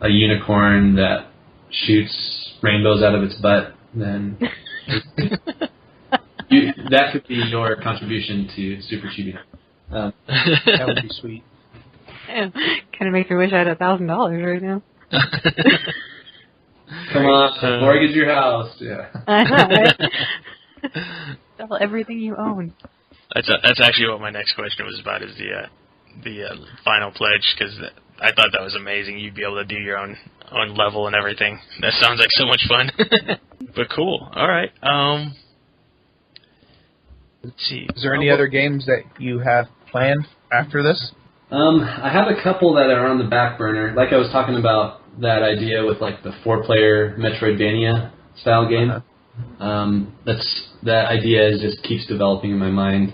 a unicorn that shoots rainbows out of its butt, then that could be your contribution to Super Chibi Knight. That would be sweet. Kind of makes me wish I had $1,000 right now. Come on, mortgage your house. Yeah. I know, right? Sell everything you own. That's actually what my next question was about, is the final pledge, because I thought that was amazing. You'd be able to do your own level and everything. That sounds like so much fun. But cool. All right. Let's see. Is there any other games that you have planned after this? I have a couple that are on the back burner. Like I was talking about that idea with like the 4-player Metroidvania style game. That idea just keeps developing in my mind.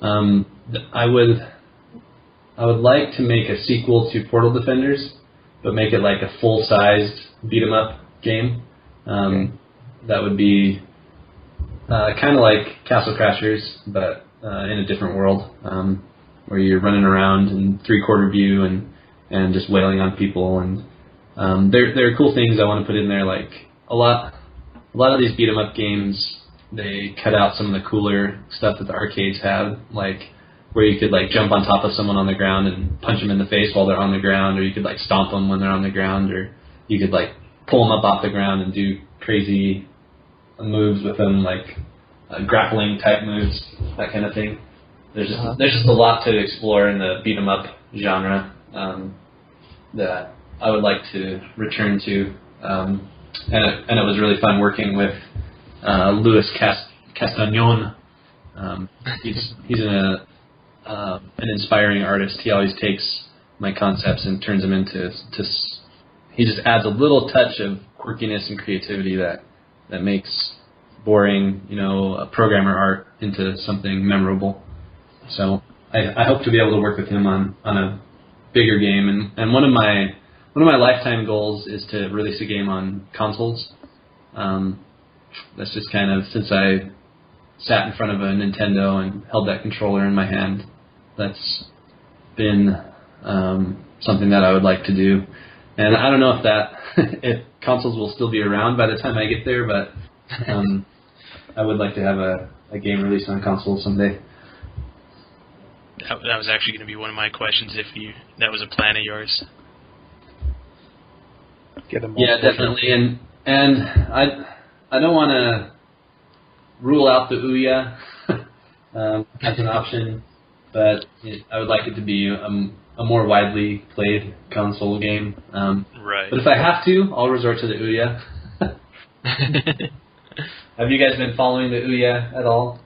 I would like to make a sequel to Portal Defenders, but make it like a full-sized beat 'em up game. That would be kind of like Castle Crashers, but in a different world, where you're running around in 3/4 view and just wailing on people. And there are cool things I want to put in there, like a lot of these beat 'em up games. They cut out some of the cooler stuff that the arcades have, like where you could like jump on top of someone on the ground and punch them in the face while they're on the ground, or you could like stomp them when they're on the ground, or you could like pull them up off the ground and do crazy moves with them, like grappling type moves, that kind of thing. There's just a lot to explore in the beat 'em up genre that I would like to return to, and it was really fun working with Louis Castagnon. He's an inspiring artist. He always takes my concepts and turns them into he just adds a little touch of quirkiness and creativity that makes boring, programmer art into something memorable. So I hope to be able to work with him on a bigger game, and one of my lifetime goals is to release a game on consoles. That's just kind of, since I sat in front of a Nintendo and held that controller in my hand, that's been something that I would like to do. And I don't know if consoles will still be around by the time I get there, but I would like to have a game released on console someday. That was actually going to be one of my questions, if that was a plan of yours. Yeah, definitely. And I don't want to rule out the Ouya as an option, but I would like it to be a more widely played console game. Right. But if I have to, I'll resort to the Ouya. Have you guys been following the Ouya at all?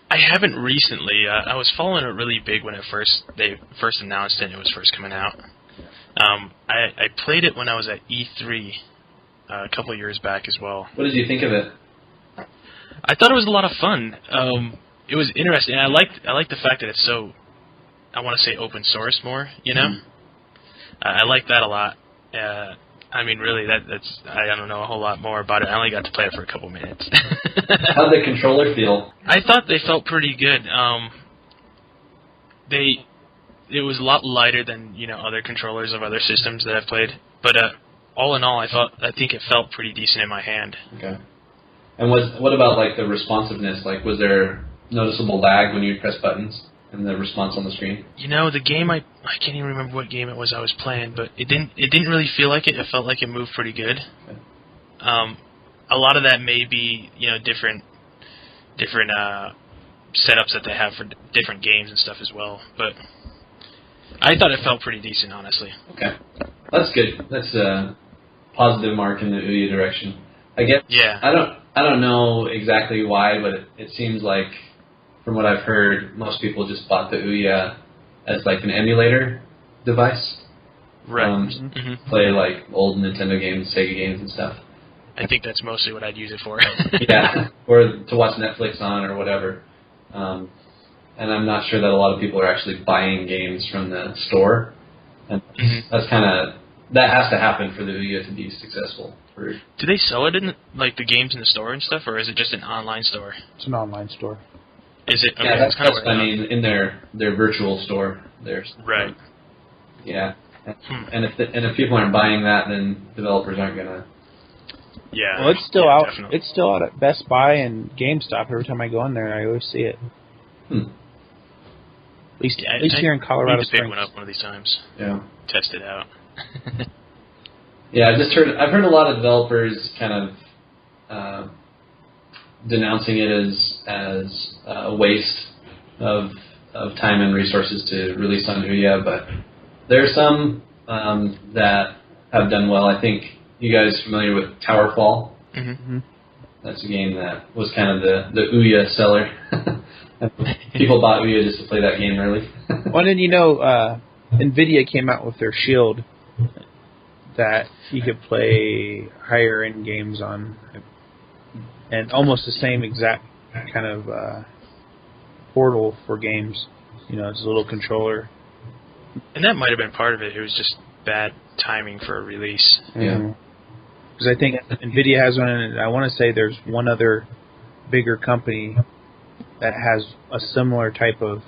I haven't recently. I was following it really big when they first announced it and it was first coming out. I played it when I was at E3 a couple of years back as well. What did you think of it? I thought it was a lot of fun. It was interesting. I liked the fact that it's so, I want to say, open source more. Mm-hmm. I like that a lot. I mean, really, that's I don't know a whole lot more about it. I only got to play it for a couple minutes. How'd the controller feel? I thought they felt pretty good. It was a lot lighter than other controllers of other systems that I've played. But all in all, I think it felt pretty decent in my hand. Okay. And what about like the responsiveness? Like, was there noticeable lag when you press buttons and the response on the screen? The game I can't even remember what game it was I was playing, but it didn't really feel like it. It felt like it moved pretty good. Okay. A lot of that may be different setups that they have for different games and stuff as well, but I thought it felt pretty decent, honestly. Okay, that's good. That's a positive mark in the Ouya direction. I guess. Yeah. I don't know exactly why, but it seems like, from what I've heard, most people just bought the Ouya as like an emulator device. Right. Play like old Nintendo games, Sega games and stuff. I think that's mostly what I'd use it for. Yeah, or to watch Netflix on or whatever. And I'm not sure that a lot of people are actually buying games from the store. And that's that has to happen for the Ouya to be successful. Do they sell it in like the games in the store and stuff, or is it just an online store? It's an online store. Is it? Okay, Yeah, that's kind of what I mean, in their virtual store. Right. Yeah. And if people aren't buying that, then developers aren't gonna. Yeah. Well, it's still out. Definitely. It's still out at Best Buy and GameStop. Every time I go in there, I always see it. At least here in Colorado need to pick Springs. one up one of these times. Yeah. Test it out. Yeah, I've heard a lot of developers kind of denouncing it as a waste of time and resources to release on Ouya, but there are some that have done well. I think you guys familiar with Towerfall? Mm-hmm. That's a game that was kind of the Ouya seller. People bought Ouya just to play that game early. Well, then NVIDIA came out with their Shield that you could play higher end games on, and almost the same exact kind of portal for games. It's a little controller. And that might have been part of it. It was just bad timing for a release. Yeah. Because I think NVIDIA has one, and I want to say there's one other bigger company that has a similar type of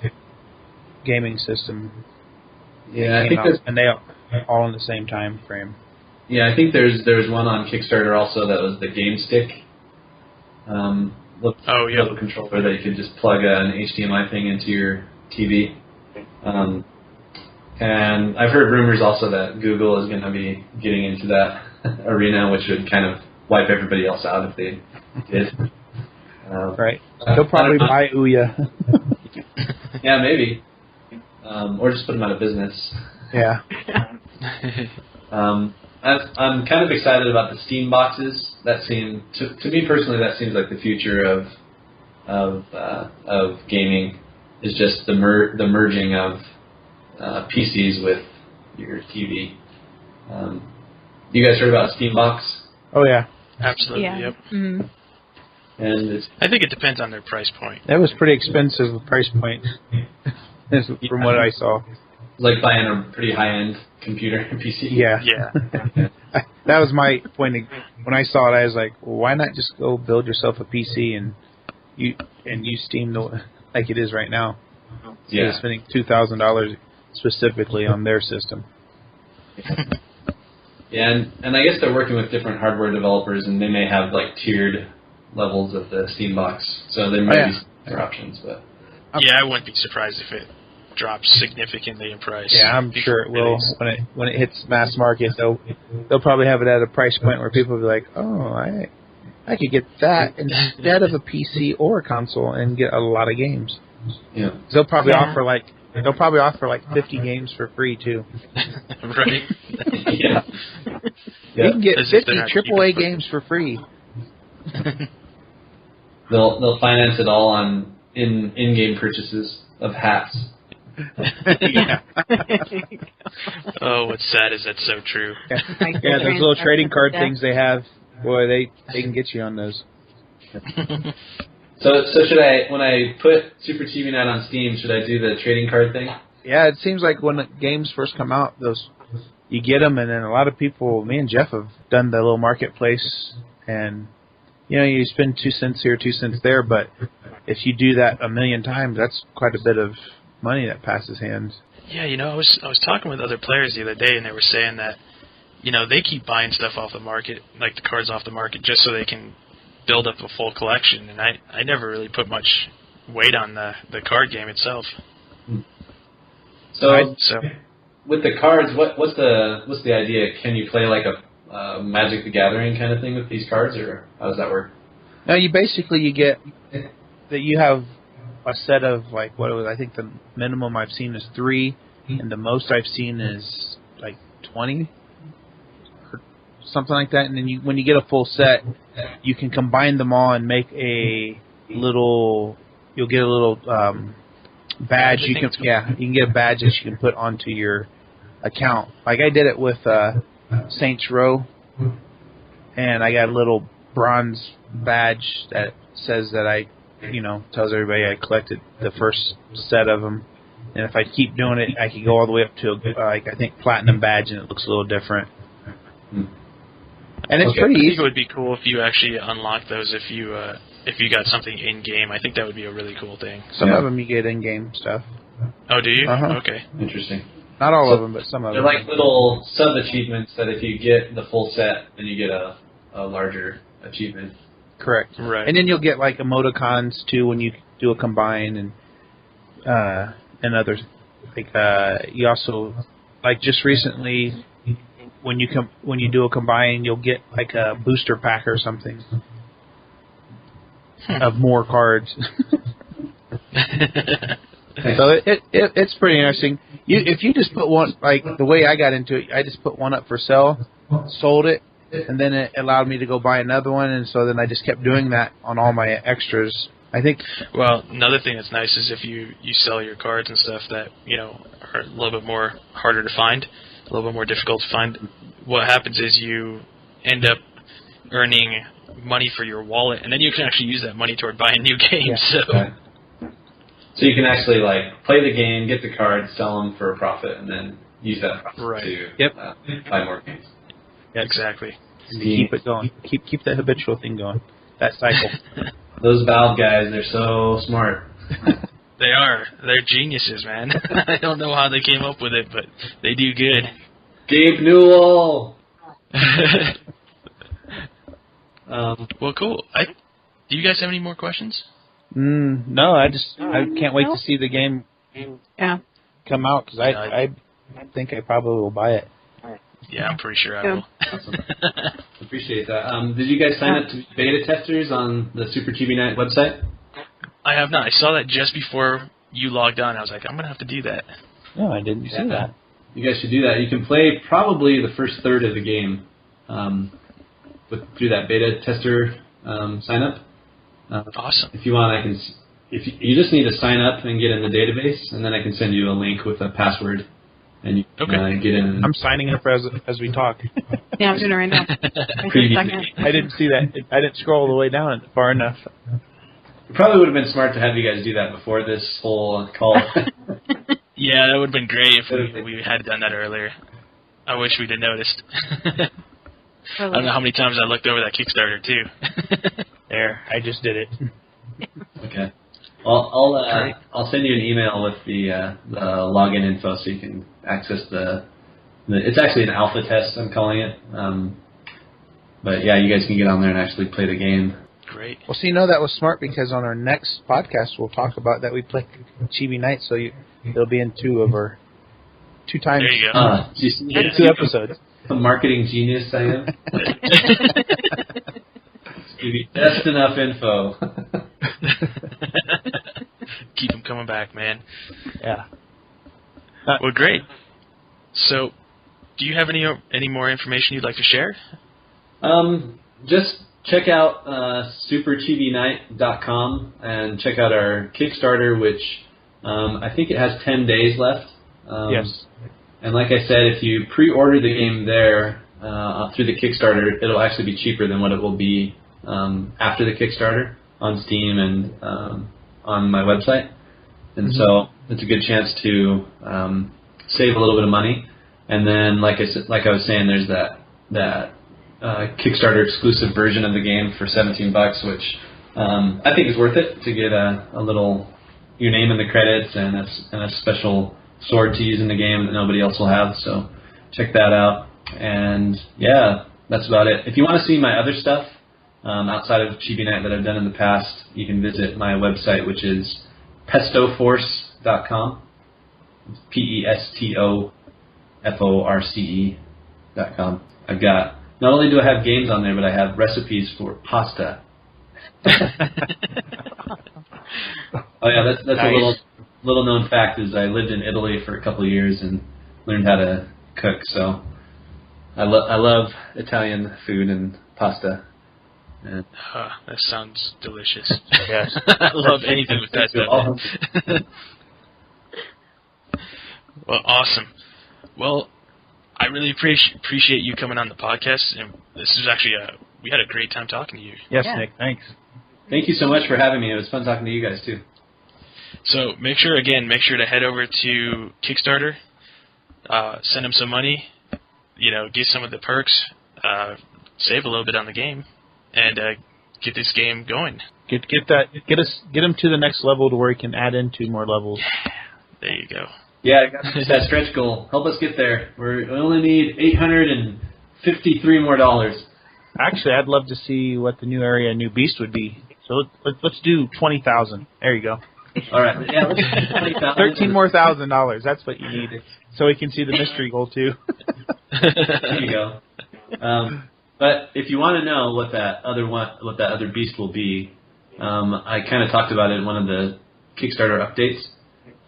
gaming system. Yeah, I think and they are all in the same time frame. Yeah, I think there's one on Kickstarter also that was the Game Stick. Little controller that you could just plug an HDMI thing into your TV. And I've heard rumors also that Google is going to be getting into that arena, which would kind of wipe everybody else out if they did. Right. They'll probably buy Ouya. Yeah, maybe. Or just put them out of business. Yeah. I'm kind of excited about the Steam boxes. That seem to me personally, that seems like the future of gaming. Is just the merging of PCs with your TV. You guys heard about Steam Box? Oh yeah. Absolutely. Yeah. Yep. Mm-hmm. And I think it depends on their price point. That was pretty expensive price point from what I saw. it's like buying a pretty high-end computer PC. Yeah. Yeah. That was my point. When I saw it, I was like, well, why not just go build yourself a PC and use Steam like it is right now? Instead of spending $2,000 specifically on their system. Yeah, and I guess they're working with different hardware developers, and they may have like tiered levels of the Steam box, so there might be some other options. But yeah, I wouldn't be surprised if it drops significantly in price. Yeah, I'm sure it will. When it hits mass market, they'll probably have it at a price point where people will be like, oh, I could get that instead of a PC or a console and get a lot of games. Yeah, They'll probably offer like 50 games for free too. Right. yeah. You can get As if 50 they're not AAA cheap. games for free. They'll finance it all on in-game purchases of hats. Yeah. Oh, what's sad is that's so true. Yeah, those little trading card things they have, boy, they can get you on those. So should I, when I put Super Chibi Knight on Steam, should I do the trading card thing? Yeah, it seems like when the games first come out, you get them, and then a lot of people, me and Jeff have done the little marketplace, and you spend 2 cents here, 2 cents there, but if you do that a million times, that's quite a bit of money that passes hands. Yeah, I was talking with other players the other day, and they were saying that they keep buying stuff off the market, like the cards off the market, just so they can build up a full collection. And I never really put much weight on the card game itself. So So with the cards, what's the idea? Can you play like a Magic the Gathering kind of thing with these cards, or how does that work? Now you get that you have a set of like I think the minimum I've seen is 3, and the most I've seen is like 20, or something like that. And then when you get a full set, you can combine them all and make a little. You'll get a little badge. You can get a badge that you can put onto your account. Like I did it with Saints Row, and I got a little bronze badge that says that I, tells everybody I collected the first set of them. And if I keep doing it, I can go all the way up to I think platinum badge, and it looks a little different. And it's pretty I easy. think it would be cool if you actually unlocked those if you got something in game. I think that would be a really cool thing. Some of them you get in game stuff. Oh, do you? Uh-huh. Okay. Interesting. Not all of them, but some of They're them. like little sub-achievements that if you get the full set, then you get a larger achievement. Correct. Right. And then you'll get like emoticons too when you do a combine and others. Like you also just recently when you do a combine, you'll get like a booster pack or something of more cards. So it's pretty interesting. If you just put one, like the way I got into it, I just put one up for sale, sold it, and then it allowed me to go buy another one, and so then I just kept doing that on all my extras. I think. Well, another thing that's nice is if you sell your cards and stuff that are a little bit more harder to find, a little bit more difficult to find. What happens is you end up earning money for your wallet, and then you can actually use that money toward buying new games. Yeah. So. Okay. So you can actually play the game, get the cards, sell them for a profit, and then use that profit to buy more games. Yeah, exactly. Keep it going. Keep that habitual thing going. That cycle. Those Valve guys, they're so smart. They are. They're geniuses, man. I don't know how they came up with it, but they do good. Gabe Newell! Well, cool. Do you guys have any more questions? No, I can't wait to see the game come out, because I think I probably will buy it. Yeah, I'm pretty sure I will. Awesome. Appreciate that. Did you guys sign up to be beta testers on the Super Chibi Knight website? I have not. I saw that just before you logged on. I was like, I'm going to have to do that. No, I didn't see that. You guys should do that. You can play probably the first third of the game through that beta tester sign up. Awesome. If you want, I can. You just need to sign up and get in the database, and then I can send you a link with a password, and you can get in. I'm signing up as we talk. Yeah, I'm doing it right now. I didn't see that. I didn't scroll all the way down far enough. It probably would have been smart to have you guys do that before this whole call. Yeah, that would have been great if we had done that earlier. I wish we'd have noticed. I don't know how many times I looked over that Kickstarter, too. There, I just did it. Okay. Well, I'll send you an email with the login info so you can access the. It's actually an alpha test, I'm calling it. But yeah, you guys can get on there and actually play the game. Great. Well, see, that was smart, because on our next podcast we'll talk about that we play Chibi Knight, so it'll be in two times. There you go. 2 episodes. The marketing genius I am. Give you just enough info. Keep them coming back, man. Yeah. Well, great. So, do you have any more information you'd like to share? Just check out superchibiknight.com and check out our Kickstarter, which I think it has 10 days left. Yes. And like I said, if you pre-order the game there through the Kickstarter, it'll actually be cheaper than what it will be after the Kickstarter on Steam and on my website. And so it's a good chance to save a little bit of money. And then, like I was saying, there's that Kickstarter exclusive version of the game for $17, which I think is worth it to get a little your name in the credits and a special sword to use in the game that nobody else will have. So check that out. And yeah, that's about it. If you want to see my other stuff outside of Chibi Knight that I've done in the past, you can visit my website, which is pestoforce.com. PESTOFORCE.com. I've got, not only do I have games on there, but I have recipes for pasta. Oh yeah, that's nice. A little known fact is I lived in Italy for a couple of years and learned how to cook. So I love Italian food and pasta. And that sounds delicious. Yes, I love anything with that stuff. Well, awesome. Well, I really appreciate you coming on the podcast, and this is actually we had a great time talking to you. Yes, Yeah. Nick. Thanks. Thank you so much for having me. It was fun talking to you guys too. So make sure to head over to Kickstarter, send them some money, get some of the perks, save a little bit on the game, and get this game going. Get him to the next level to where he can add into more levels. There you go. Yeah, I got that stretch goal. Help us get there. We only need $853 more. Actually, I'd love to see what the new area, new beast would be. So let's do 20,000. There you go. All right. Yeah, let's do 20,000. 13 more $1,000. That's what you need. So we can see the mystery goal too. There you go. But if you want to know what that other beast will be, I kind of talked about it in one of the Kickstarter updates.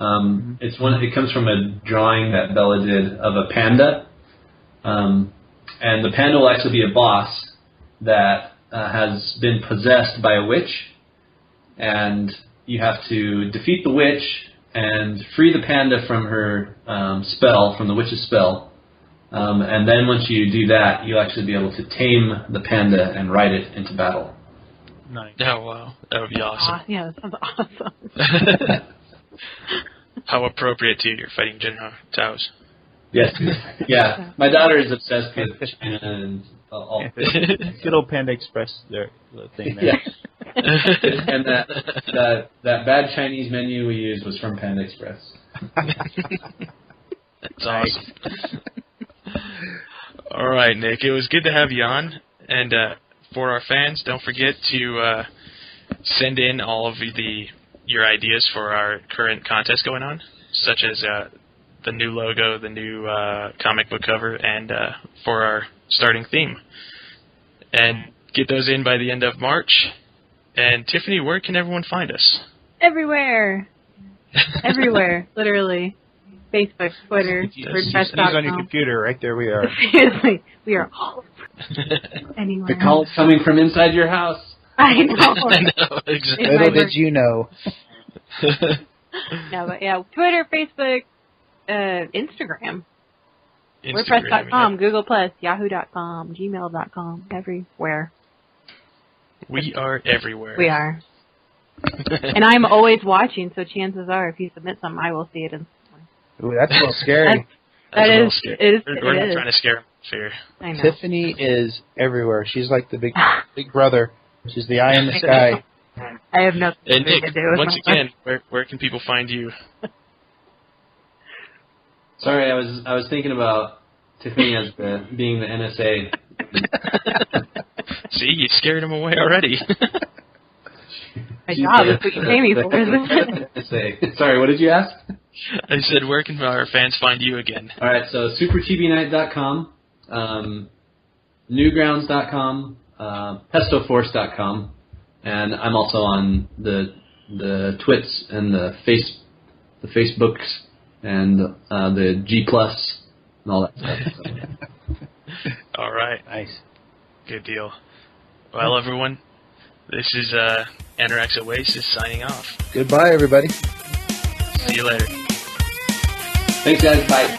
It comes from a drawing that Bella did of a panda, and the panda will actually be a boss that has been possessed by a witch, and you have to defeat the witch and free the panda from her spell, from the witch's spell, and then once you do that, you'll actually be able to tame the panda and ride it into battle. Nice. Oh, wow. That would be awesome. Yeah, that sounds awesome. How appropriate, too. You're fighting Jinho Taos. Yes. Yeah. My daughter is obsessed with China and all. Good old Panda Express there, the thing there. Yeah. And that bad Chinese menu we used was from Panda Express. That's awesome. All right, Nick. It was good to have you on. And for our fans, don't forget to send in all of your ideas for our current contest going on, such as the new logo, the new comic book cover, and for our starting theme. And get those in by the end of March. And Tiffany, where can everyone find us? Everywhere. Everywhere, literally. Facebook, Twitter, WordPress.com. He's on your computer, right there we are. Seriously, we are all anywhere. The call is coming from inside your house. I know. I know, exactly. Little did you know. No, but yeah, Twitter, Facebook, Instagram. Instagram, WordPress.com, yeah. Google+, Yahoo.com, Gmail.com, everywhere. We are everywhere. We are. And I'm always watching, so chances are if you submit something, I will see it instantly. Ooh, that's a little scary. That's a little is, scary. it is, We're it not is. trying to scare him. Fair. I know. Tiffany is everywhere. She's like the big brother. She's the eye in the sky. I have nothing And Nick, to do with once my again, where can people find you? Sorry, I was thinking about Tiffany as being the NSA. See, you scared him away already. My job is what you pay me for, isn't it? NSA. Sorry, what did you ask? I said, where can our fans find you again? All right, so superchibiknight.com, newgrounds.com, pestoforce.com, and I'm also on the Twits and the Facebooks and the G+ and all that stuff. All right. Nice. Good deal. Well, everyone, this is Anorak's OASIS signing off. Goodbye, everybody. See you later. Thanks, guys. Bye.